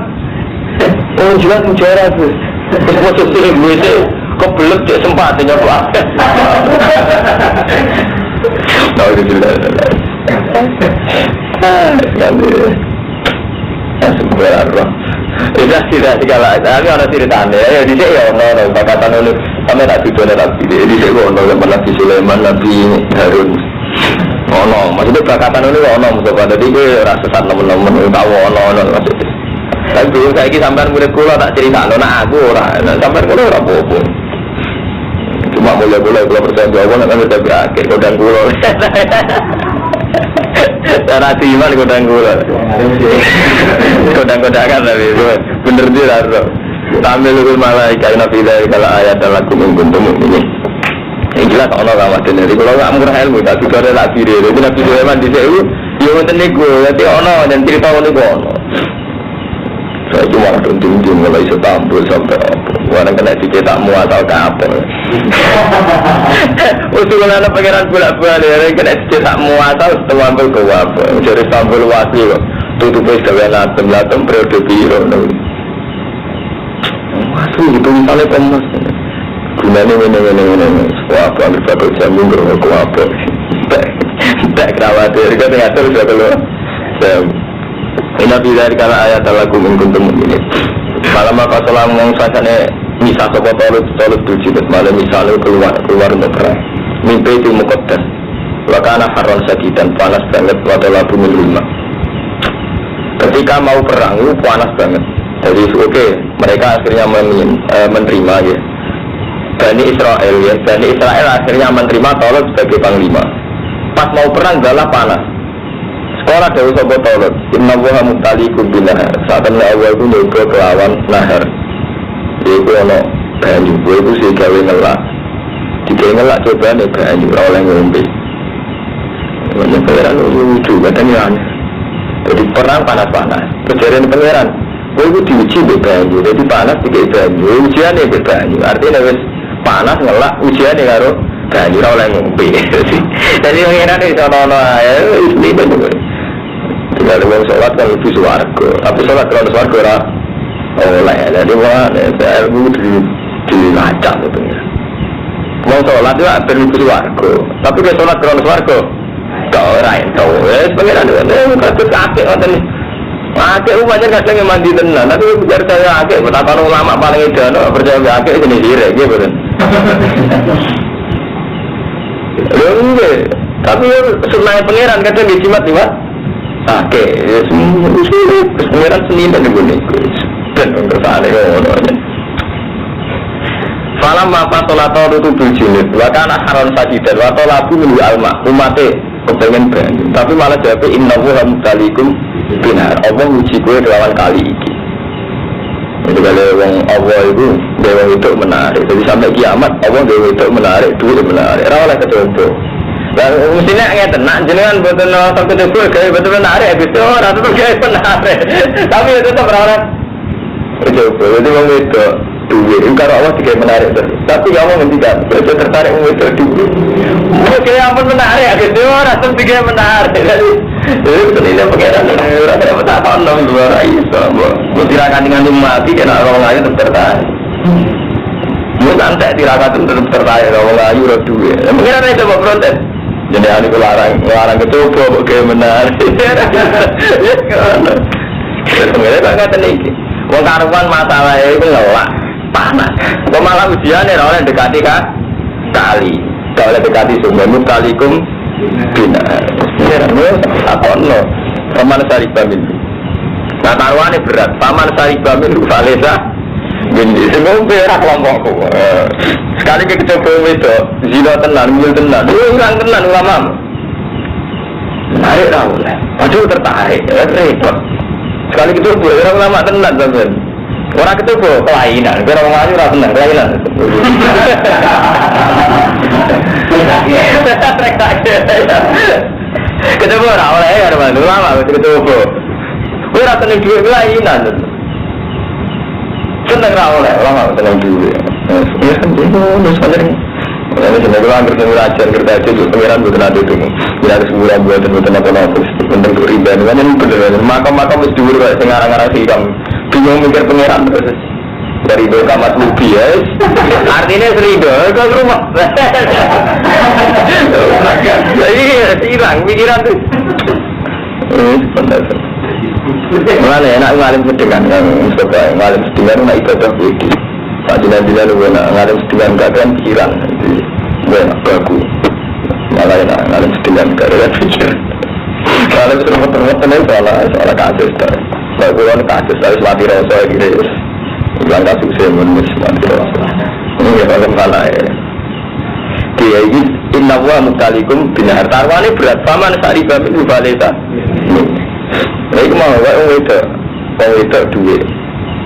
orang jelas mujarab tu. Terus masuk di WC, kau belum cek sempat nyoba. Tahu itu jelas. Nanti, sebenarnya. Tidak segala ini orang ceritanya ya di sini ya orang bakatan oleh kami tak tidur Nabi di sini orang Nabi Sulaiman Nabi Harun maksudnya bakatan oleh orang musuh jadi gue rasa saat teman-teman tahu orang maksudnya tapi dulu saya ini sampai murid kulo tak cerita aku orang sampai kulo orang bobo cuma mulai kalau percaya jawaban nanti tapi akhir kodang kulo cara timan kodang-kodangan tapi bener dia lah tampil lukul malaikat nabi dari kalau ayat dalam kumpul ini yang jelas orang ramadhan jadi kalau nggak murah ilmu tak juga ada lagi dia jadi nabi Sulaiman di sini ya mungkin nego jadi orang dan cerita orang itu saya cuma tuntung mulai setampil sampai orang kena dicetak muat atau kapal usulan pangeran bulan-bulan ya kena dicetak muat atau setampil ke apa jadi setampil wasi kok tutupnya sekalian latem periode biru waduh itu misalnya pemas gunanya ini apa ambil batu jamu ke apa tak khawatir kan tidak terus ya kalau ini dari kala ayat lagu mengguntung ini malam maka setelah mengusahakannya misal sobat tolot tujuh malam misalnya keluar untuk perang mimpi itu mukodas wakana haron sakitan panas banget wadalah bumi lima ketika mau perang itu panas banget jadi oke mereka akhirnya menerima ya Bani Israel akhirnya menerima tolot sebagai panglima pas mau perang adalah panas sekolah dari sobat tolot inna wuha mutalikum binahar saat ini awal itu nyoba kelawan nahar itu ada banyu itu sih gawe ngelak jika ngelak coba nih banyu oleh ngombe banyak pangeran lucu katanya aneh jadi perang panas-panas kejadian pangeran itu diuji banyu jadi panas tiga banyu ujian nih banyu artinya wis panas ngelak ujian nih karo banyu oleh ngombe jadi pangeran itu nono ya ini banyu tinggal orang sholat kan lebih suarga tapi sholat kalau suarga orang oleh jadi saya dilacak itu mau sholat itu hampir lebih suarga tapi kalau sholat kalau suarga tak orang itu pengiran itu katut kakek kakek rupanya kadang yang mandi tenan tapi biar saya kakek betapa ulama paling edan percaya kakek jenis sirek gitu kan enggak tapi sunai pengiran kadang dijimat nih oke, pengiran seniman juga nih, dan kesannya ngomongnya. Falam apa tolator itu berjilid, wakana haron sajidan, watolabu minggu alma, umatnya kepengen berani, tapi malah jawabnya inna wuha mutalikum binar, Allah uji gue lawan kali ini. Jadi kalau Allah itu dewa itu menarik, jadi sampai kiamat Allah dewa itu menarik, duit menarik, rawlah kecoba. Dan mestinya nggak tenang, jenengan betul nonton kedua kayak betul menarik, gitu orang itu kayak menarik. Tapi itu tetap orang coba, itu orang itu duit. Kalau Allah juga menarik terus, tapi kamu tidak, itu tertarik itu duit. Mungkin apa menarik, gitu orang itu juga menarik. Jadi betul ini pengiran, orang tidak betapa orang dua raih, so tirakan dengan mati, karena orang lain tertarik. Mungkin tak tirakan tetap tertarik, orang lain udah duit. Pengiran itu mau protes. Jadi aku larang kecoba bagaimana? Ya kan. Pengiran tak kata nih. Wong karuan masalah itu ngelak panas. Kok malah ujiane ora oleh dekati kali. Kalau oleh dekati sumber mutalikum bina. Apa no? Paman saribamil. Nah taruhannya berat. Paman saribamil falesa. Gini, semua berak kelompokku. Sekali kita coba itu, zina tenan, mil tenan. Orang tenan ulama. Tarik dah boleh. Aduh tertarik, repot. Sekali kita coba orang ulama tenan sampai. Orang kita coba kelainan. Orang melayu orang tenan kelainan. Kita coba orang oleh ya teman ulama kita coba. Orang tenan juga kelainan. Senang lah oleh orang tenang dulu ya. Ya kan jadi sebenarnya. Kalau misalnya kalau hampir semua ajar kerja aja juga pengiran bukan ada itu. Tidak ada semua buat dan bukan apa-apa. Tentang riba kan ini benar. Makam mesti dulu kayak sengarang-arang sih kamu. Bingung mikir pengiran terus. Dari dua kamar lupi ya. Artinya seribu ke rumah. Jadi hilang pikiran tuh. Benar. Mana enak ngalim sedengan yang Mustafa ngalim sedengan nak ibadah budi. Pak jinan lu ngalim sedengan keadaan pikiran itu enak bagu. Malah enak ngalim sedengan keadaan pikiran. Kalau terus soal kasus dah. Baguan kasus harus mati rasa gitu. Bukan kasus saya menulis mati rasa. Ini kalau salah ya. Dia ini inna wa mutalikum binar tarwane berat paman saribah min baleta. Ini mau orang itu duit.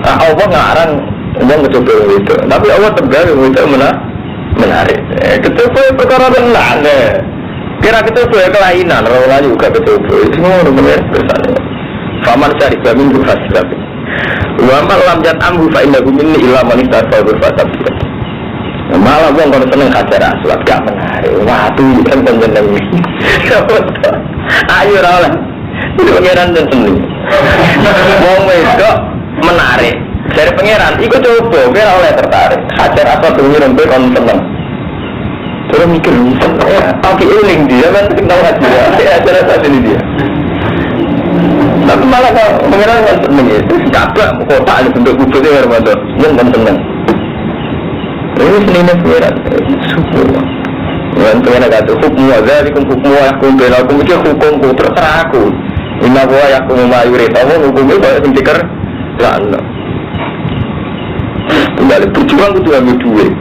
Allah ngarang orang mencoba orang itu. Tapi Allah tegar orang itu menarik. Kita perkara tenang deh. Kira kita kelainan. Orang lain juga kecoba. Itu orang bersama. Faman cari jamin berhasil. Wa malam jat amhu fa innahu minni illa man istafa berfatab. Malah orang kalau seneng kacar aswad gak menarik. Wah tuh kan penjeneng ini. Ayo rawlah. Itu pengeran dan seni. Wong wedok menarik. Dari pengeran, ikut coba, biar oleh tertarik. Hajar apa pengiran, biar kon seneng. Terus mikir, ya, oke iling dia, kan tahu hajar. Hajar apa ini dia. Tapi malah kalau pengeran kan seneng itu, kabak kota ada bentuk kubusnya bermata, yang kan seneng. Ini seninya pengeran, syukur. Dan pengeran kata, hukum wazalikum hukum wakum belakum, itu hukumku terserah aku. Inna wa yakumu mayurit Allah hukumnya kalau yang dikir lana kembali berjuang itu ambil duit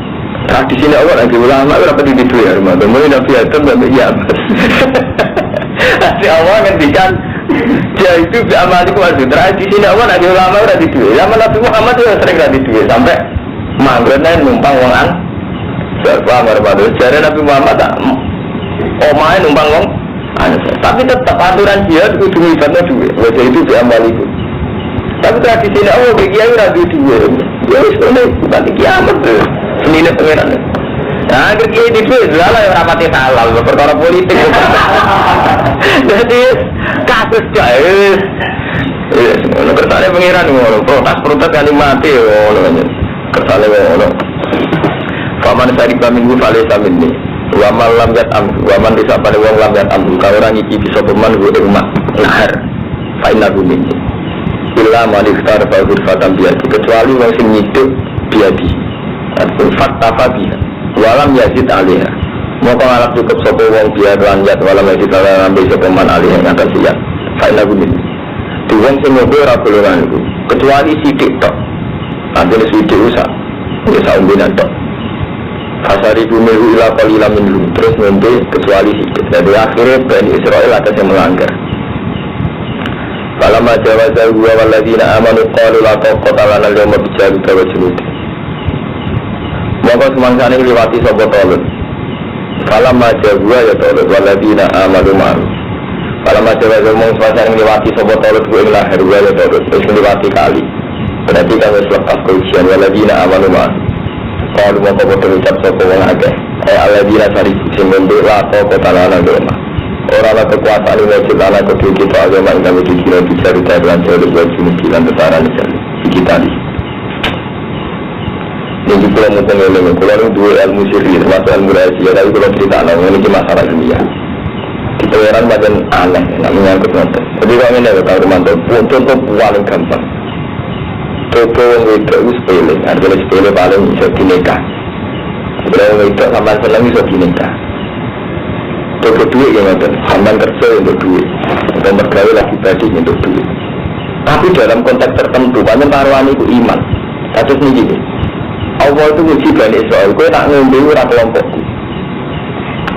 tradisi ini Allah lagi ulama berapa di duit ya rumah temuin Nabi Adam dan Nabi Abbas si Allah ngendikan dia itu amaliku wajib tradisi ini Allah lagi ulama berapa di duit zaman Nabi Muhammad juga sering berapa di duit sampai manggilnya numpang wangan paham berapa jadi Nabi Muhammad omahnya numpang wong tapi tetap aturan jihad itu demi ibadah duit wajah itu diamal itu tapi tradisi ini Allah bagi yang ragu duit ya sebenarnya bukan kiamat senilai pengeran nah akhir kiai di duit lalu yang rapati halal perkara politik jadi kasus jahil kertasnya pengeran protes kali mati kertasnya faman saribah minggu falesa minni waman lam yat amru waman disapane wong lam yat amru ka ora ngiki bisa peman go rumah nahar faina gumin illa man iftar fa ghurfatan biati kecuali wong sing nyiduk biati atau fakta fabiha walam yazid alaiha moko ngalap cukup sapa wong biar lanjat walam yazid alaiha ambil sapa man alaiha ngatas siap faina gumin di wong sing ngono ora bolongan iku kecuali sithik tok antene sithik usah ya saumbinan tok Asari bumiru ila qalila minhum terus nanti kecuali sedikit. Jadi akhirnya Bani Israel atas yang melanggar. Falamma jawaza huwa walladzina amanu qalu la taqata lana al-yawma bijaluta wa junud. Maka semangsane liwati sapa Talut. Falamma jawaza ya Talut walladzina amanu ma'ru. Falamma jawaza mung semangsane liwati sapa Talut ku ing lahir wa ya Talut terus liwati kali. Berarti kan wis lepas ujian walladzina amanu ma'ru. Kalau mau bodoh ucap sopo wong akeh, aladina cari sing mundur lah kok talana agama. Orang kekuasaan ini wajib ala kedua kita agama yang kami dikira bisa ditaruhan jauh wajib mungkin tentara kita di. Ini kalau mau pengeling, kalau dua ilmu sirri termasuk ilmu rahasia, tapi kalau cerita nong ini masalah dunia. Kita orang macam aneh, namanya kebenaran. Jadi kalau ini ada tahu teman-teman, contoh paling gampang. Coba yang itu sepele, artinya sepele paling bisa dinikah. Kalau itu sampai senang bisa dinikah. Coba duit yang ada, sampai kerja untuk duit, atau bergawe lagi tadi untuk duit. Tapi dalam konteks tertentu, banyak taruhan itu iman. Kasus ini gini, Allah itu uji Bani Israel, gue tak ngombe ora kelompokku.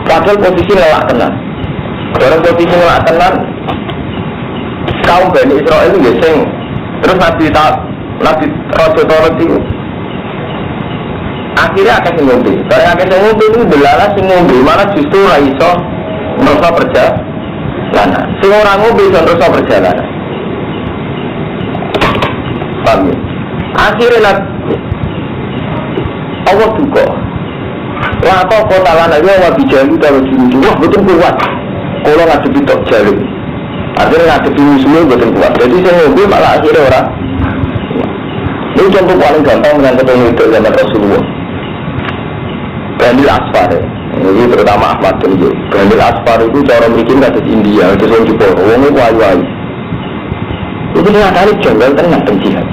Padahal posisi ngelak tenan. Dalam posisi ngelak tenan, kaum Bani Israel itu biasanya terus Nabi Raja Taurat itu akhirnya akan ngombe. Saya akan ngombe itu belala sing ngombe, malah justru raiso merasa perjalanan. Sing orang ngombe bisa merasa perjalanan. Paham ya? Akhirnya Allah juga wah kok kota lana ya wah bijali kalau juru wah betul kuat kalau ngadepi tok jalur akhirnya ngadepi musuhnya betul kuat jadi saya ngombe malah akhirnya orang ini contoh paling gampang dengan ketemu itu zaman Rasulullah Bandil Asfar ya ini terutama Ahmad Tunjuk Bandil Asfar itu cara bikin kasus India itu yang Jepang orangnya wayu-wayu itu ternyata janggal tenang penjihan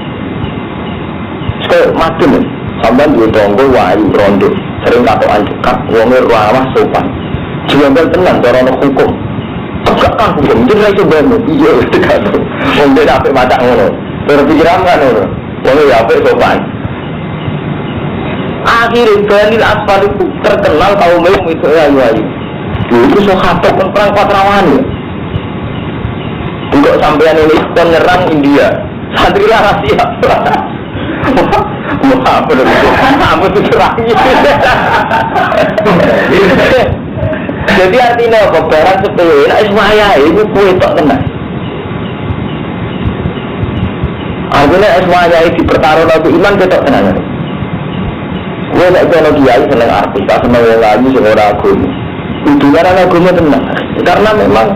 sekali madem ya sampai dua tonggo wayu rondo sering katoan dekat wongnya ramah sopan janggal tenang cara hukum tegakkan hukum jadi itu banget iya dekat wong beda apa mata ngono berpikiran kan ngono wongnya ya apa sopan akhirnya Bandil Asfar itu terkenal kaum itu wayu-wayu itu sahabat perang Patrawan ya juga sampean ini penyerang India santri rahasia wah bener-bener itu serangi jadi artinya apa barang sepuluh nah Ismaya itu kue tak kena artinya Ismaya itu pertaruhan aku iman ketok kena gue gak jalan kiai seneng artis tak seneng yang lagi semua agama itu karena agama tenang karena memang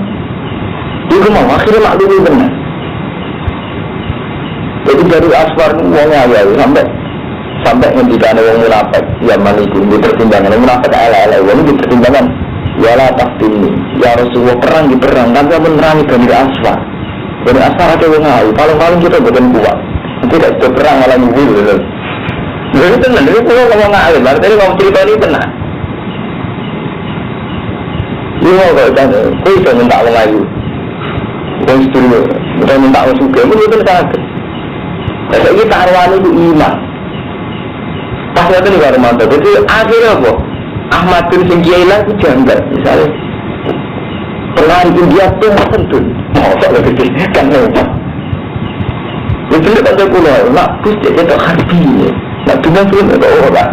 itu mau akhirnya maklumi benar jadi dari Asfar itu uangnya ya sampai ngendikan uang munafik zaman itu di pertimbangan munafik ala-ala uang di pertimbangan ya lah pasti ya Rasulullah perang di perang kan saya menerangi dari Asfar ada uang ayu paling kita badan kuat itu tidak bisa perang malah nyubil jadi tenang jadi pulau ngomong ayu berarti ngomong cerita ini benar ini mau kalau tanya kok bisa minta uang ayu uang istri kita minta uang suka itu sangat jadi taruhan itu iman pas itu juga Romanto jadi akhirnya apa Ahmad bin Sinjailah itu janggal misalnya pelari India itu sentun masa lebih kan memang itu tidak ada pulau nak terus dia jatuh hati nak cuma sulit ada orang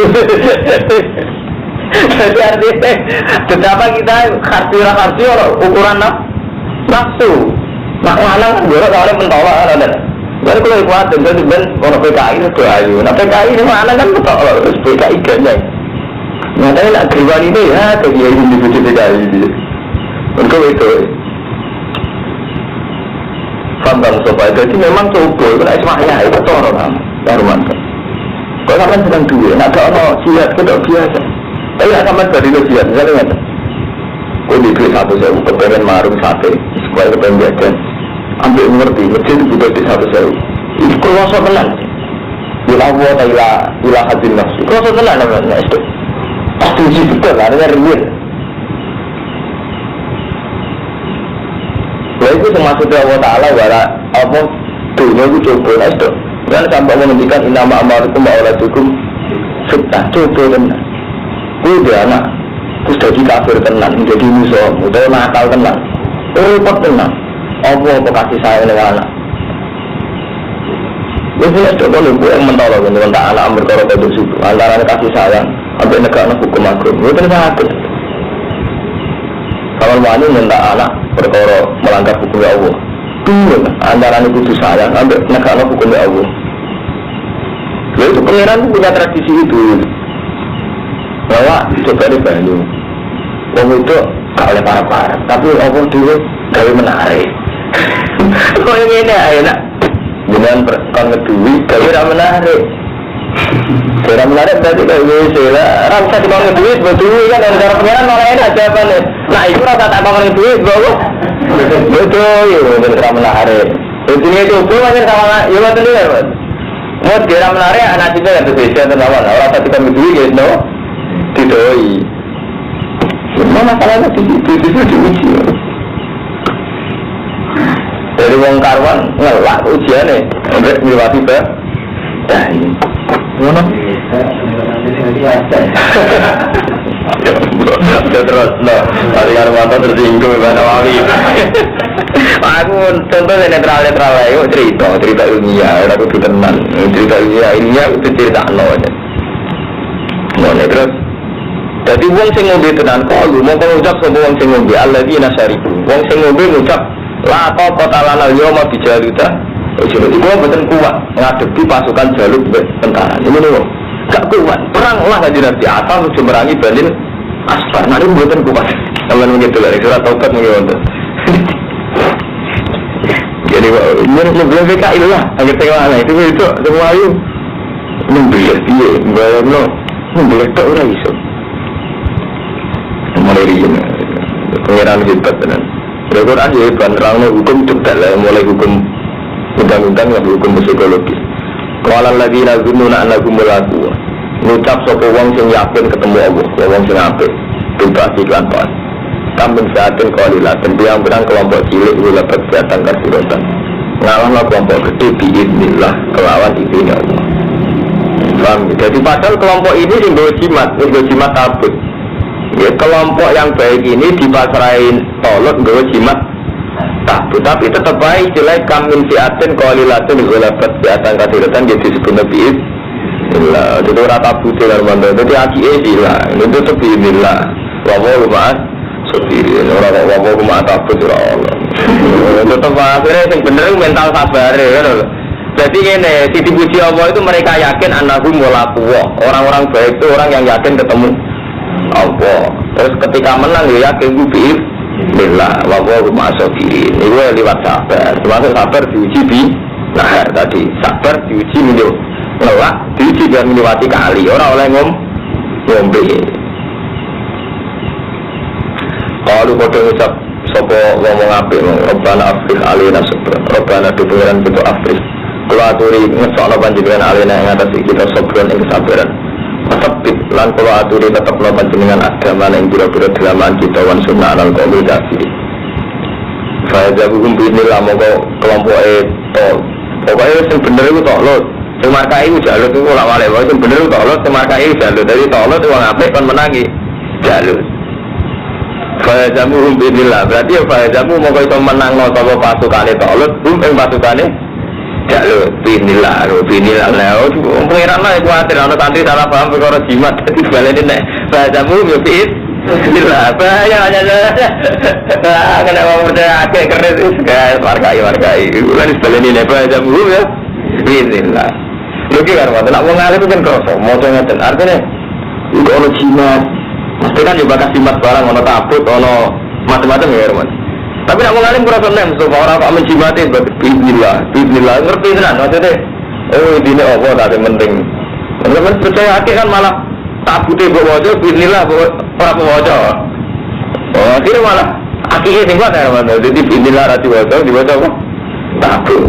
jadi artinya betapa kita hati ukuran nafsu nak malang jorok kalau mentolak ada jadi kalau kuat dan ben orang PKI itu ayu, nah PKI ini mana kan betul terus PKI ganyang. Nyatanya nak kriwan ini ya dia ini dibujuk PKI dia. Untuk itu, faham sobat. Jadi memang coba itu nak Ismaya itu orang Darman. Kalau sampai sedang dua, nak ada orang siat kita biasa. Tapi nak sampai dari itu siat, misalnya nggak. Kau dibeli satu saya kepengen marung sate, supaya kepengen jajan. Ambil mengerti, masjid itu butuh di satu sewu itu kerasa tenang ilaha ta'ala ilah hadin nafsu kerasa tenang namanya itu pasti uji betul, adanya real ya itu maksudnya Allah Ta'ala wala apa dunia itu coba itu dan sampai menghentikan inama amarukum ma'ulatukum fitnah coba tenang itu anak terus jadi kafir tenang menjadi musuh, udah nakal tenang repot tenang apa kasih sayang dengan anak biasanya itu kalau gue yang mentolong dengan anak berkorok itu situ antara kasih sayang sampai negara hukum agung itu sangat kalau wani minta anak berkorok melanggar hukum Allah dulu antara itu sayang sampai negara hukum Allah itu pengiran punya tradisi itu bahwa coba di Bandung orang itu gak oleh para tapi Allah dulu gawe menarik kok yang ini enak dengan kon ngedui gawe ra menarik ora menarik berarti gawe wis ora bisa dibangun duit betul kan ada cara pengenan malah enak jawabannya nah itu rasa tak bangun duit bagus betul ya ora menarik intinya itu belum aja sama ya betul ya Mau kira menarik anak kita yang berbeda tentang orang tadi kami dulu ya, no, didoi. Semua masalahnya di situ diuji. Dari wong karuan ngelak ujiannya, sampai melewati ber. Dah ini, mana? Terus, no, hari karuan tu tersinggung dengan Nawawi. Aku contohnya netral aja, cerita ilmiah, aku tu tenang, cerita ilmiah itu cerita aja. Mana terus? Jadi wong sing ngombe tenan kalu mau ngucap sapa wong sing ngombe alladzina syaribu. Wong sing ngombe ngucap la taqata lana al-yawma bi jaluta. Iku mboten kuat ngadepi pasukan Jalut tentara. Ini lho. Gak kuat. Perang lah kanjeng Nabi asal nuju merangi Bani Asfar. Nah niku mboten kuat. Sampeyan begitu lho surat Taubat mungkin wonten. Jadi menurut PKI lah, hanya tengah itu semua ayu. Membiak piye, bayangno. Membiak tok ora iso. Mulai ini, pengiran hebat tenan. Al-Quran ya hebat, hukum cepat lah, mulai hukum undang-undang yang hukum psikologis. Kalau lagi nazununa anakum melaku, ngucap sopo wong sing yakin ketemu Allah, wong sing apik, bebas iklan pas. Kambing saatin kaulilah, tentuang berang kelompok cilik ulapat kesehatan kasirotan. Ngalahlah kelompok gede biiznillah kelawan izinnya Allah. Paham? Jadi padahal kelompok ini sing nggo jimat tabut. Ya, kelompok yang baik ini dipasrahin tolot nggawa jimat tabut, tapi tetap baik jelek kamin fiatin qalilatin ghalabat fiatan kathiratan jadi disebut nabi illa itu rata putih lan mantap dadi akike sila itu tepi billah wa wa sabirin ora wa tabut ora Allah tetap akhirnya sing bener mental sabar ya lho. Jadi ini sisi puji Allah itu mereka yakin annahum mulaqu orang-orang baik itu orang yang yakin ketemu Allah. Terus ketika menang ya yakin gue billah wa huwa sabirin. Itu lewat sabar. Termasuk sabar diuji di lahir tadi. Sabar diuji minum. Ngelak diuji biar melewati kali. Orang oleh ngombe. Kalau kau ucap sopo ngomong apik Rabbana afriq alina sabra. Rabbana di pengiran kita afriq. Kalau aturi ngesokno panjenengan alina yang atas kita sabran ing kesabaran. Tetap lan kalau aturi tetap melakukan jenengan agama yang bira-bira dalaman kita wan sunnah alal qaumil kafirin. Saya jago bismillah monggo kelompok itu pokoknya yang bener itu tolot yang markai itu jalur itu lama lewat yang bener itu tolot yang markai itu jalur dari tolot itu orang apik kan menangi jalur. Saya jago bismillah berarti ya saya jago monggo itu menang sama pasukannya tolot yang pasukannya jalur bismillah lah pengiran lah itu khawatir ada tantri salah paham perkara jimat jadi balik ini saya jago ya bismillah bahaya aja kenapa percaya agak keren guys wargai bukan sebelum ini apa aja belum ya bismillah lu kan waktu nak mau ngalih itu kan kerosok mau ngeten artinya itu ono jimat mesti kan juga kasih jimat barang ono tabut ono macam-macam ya Herman tapi nak mau ngalih kerosok nem so orang kok menjimatin bismillah ngerti tenan maksudnya ini apa tadi penting teman-teman percaya agak kan malah tabute mbok waca bismillah ora waca. Oh, akhire malah akike sing kuat ya, Mas. Dadi bismillah ra diwaca apa? Tabut.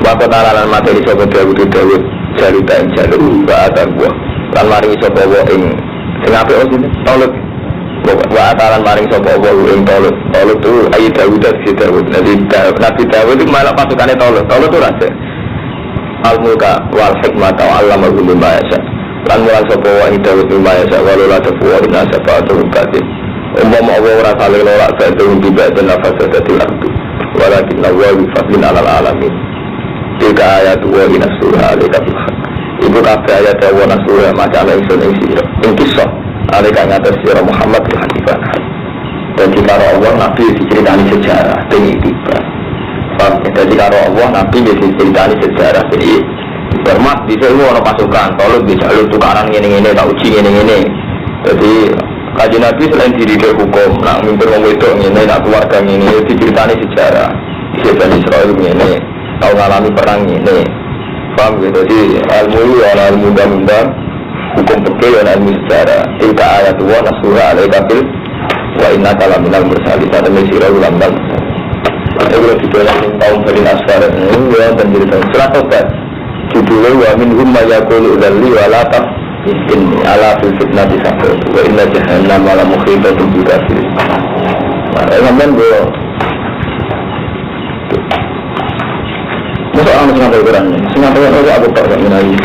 Bapak talalan materi sapa Dawud cerita ing jalur bahasa gua. Lan maringi sapa wa ing sing apik osine tolot. Wa talan maring sapa wa ing tolot. Tolot tu ayi Dawud Nabi Dawud itu malah pasukannya tolot tu raja. Al-mulka wal hikmata wa 'allamahu mimma yasha. Lan mulai sapa wa ing Dawud mimma yasha walau la tafwa inna safa'atuhum katsir. Umpama Allah ora saling nolak sa'atuhum tiba dan nafasadatil ardi. Walakin Allah bifadlin 'alal alamin. Tiga ayat wa inasuha alika bil haq. Ibu kabeh ayat wa nasuha macam ingsun ing sira. Ing kisah alika ngatas sira Muhammad bin Hanifah. Dan jika Allah Nabi diceritani sejarah dengan tiba. Jadi kalau Allah Nabi diceritani sejarah ini bermak di sini ada pasukan kalau bisa lu tukaran ini tak uji ini jadi kajian Nabi selain diri dia hukum nak mimpin orang itu ini nak keluarga ini diceritani sejarah Bani Israel ini tahu ngalami perang ini paham gitu jadi ilmu undang-undang hukum fikih dan ilmu sejarah tiga ayat wa nasuha alaika bil wa inna kala minal mursalin dan mesira ulang kalau dibilang kaum Bani Asfar ini yang penjelasan surat Tobat judulnya wa minhum ma yaqulu dzalli wa la taftin ala fil fitnati saqat wa inna jahannama la muhitatun bil kafirin. Sampeyan go masa orang sengaja Quran ini sengaja orang Abu Bakar menawi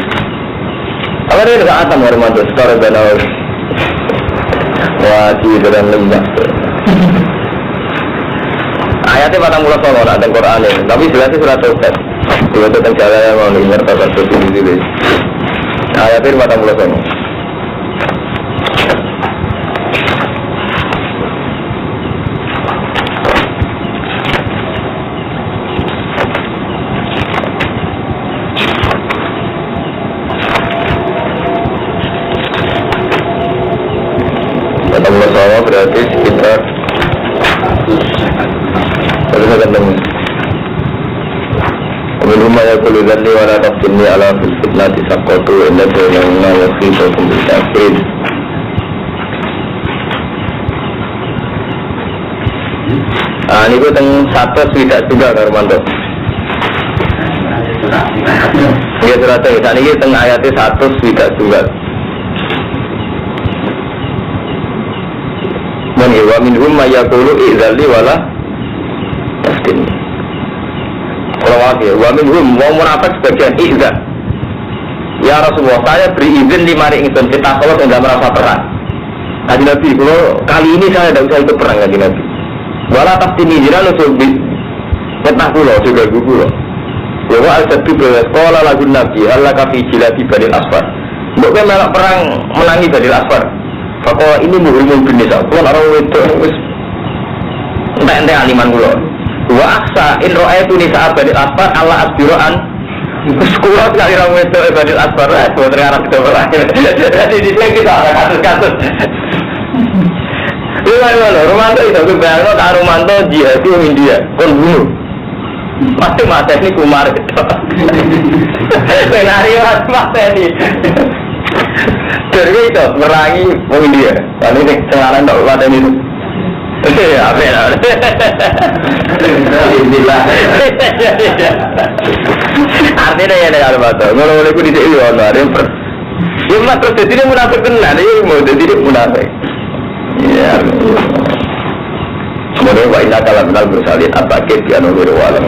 apa dia tidak akan hormat sekarang dan wajib dan lembah ayatnya patang mulut tolong ada Quran ini tapi jelasnya surat Tobat itu tentang cara yang mau dengar tentang sesuatu ini ayatnya patang mulut tolong patang mulut tolong berarti sekitar terus akan minum ayat kulidan ni wala tafsirni ala fitnati saqatu inna jahannama muhitatun bil kafirin. Ini gue tentang satu tidak juga Karmanto. Ya surat ini tentang ayatnya satu tidak juga. Wa minhum may yaqulu idzalli wala taftin. Kalau wakil, wa minhum mau munafik sebagian idzal. Ya Rasulullah, saya beri izin di mari ingsun kita kalau tidak merasa perang. Kanjeng Nabi, kalau kali ini saya tidak usah ikut perang Kanjeng Nabi. Wala taftin jiran usul bi fitnah kula juga kula. Ya wa al-sabbi qala lagu Nabi Allah kafi jilati Banil Asfar. Mbok melok perang menangi Banil Asfar. Fakwa ini muhrimul bin nisa. Kalau orang itu wis ente aliman kula. Wa aksa in ra'aytu nisa Banil Asfar Allah asbiran. Wis kula kali orang itu Banil Asfar itu terarah kita berakhir. Jadi di sini kita ada kasus-kasus. Iya, Romanto itu kebayang karo Romanto jihad itu India, kon bunuh. Pasti mata ini kumar itu. Senario mata ini. Jadi itu merangi orang India. Lalu ini sekarang tak mata ini. Ya, benar. Alhamdulillah. Artinya ya ada Romanto. Kalau boleh ku di sini ada yang ya mas terus jadi munafik kena, dia mau jadi munafik. Ya, semoga wa inna kalam bersaliin apa kebiasaan orang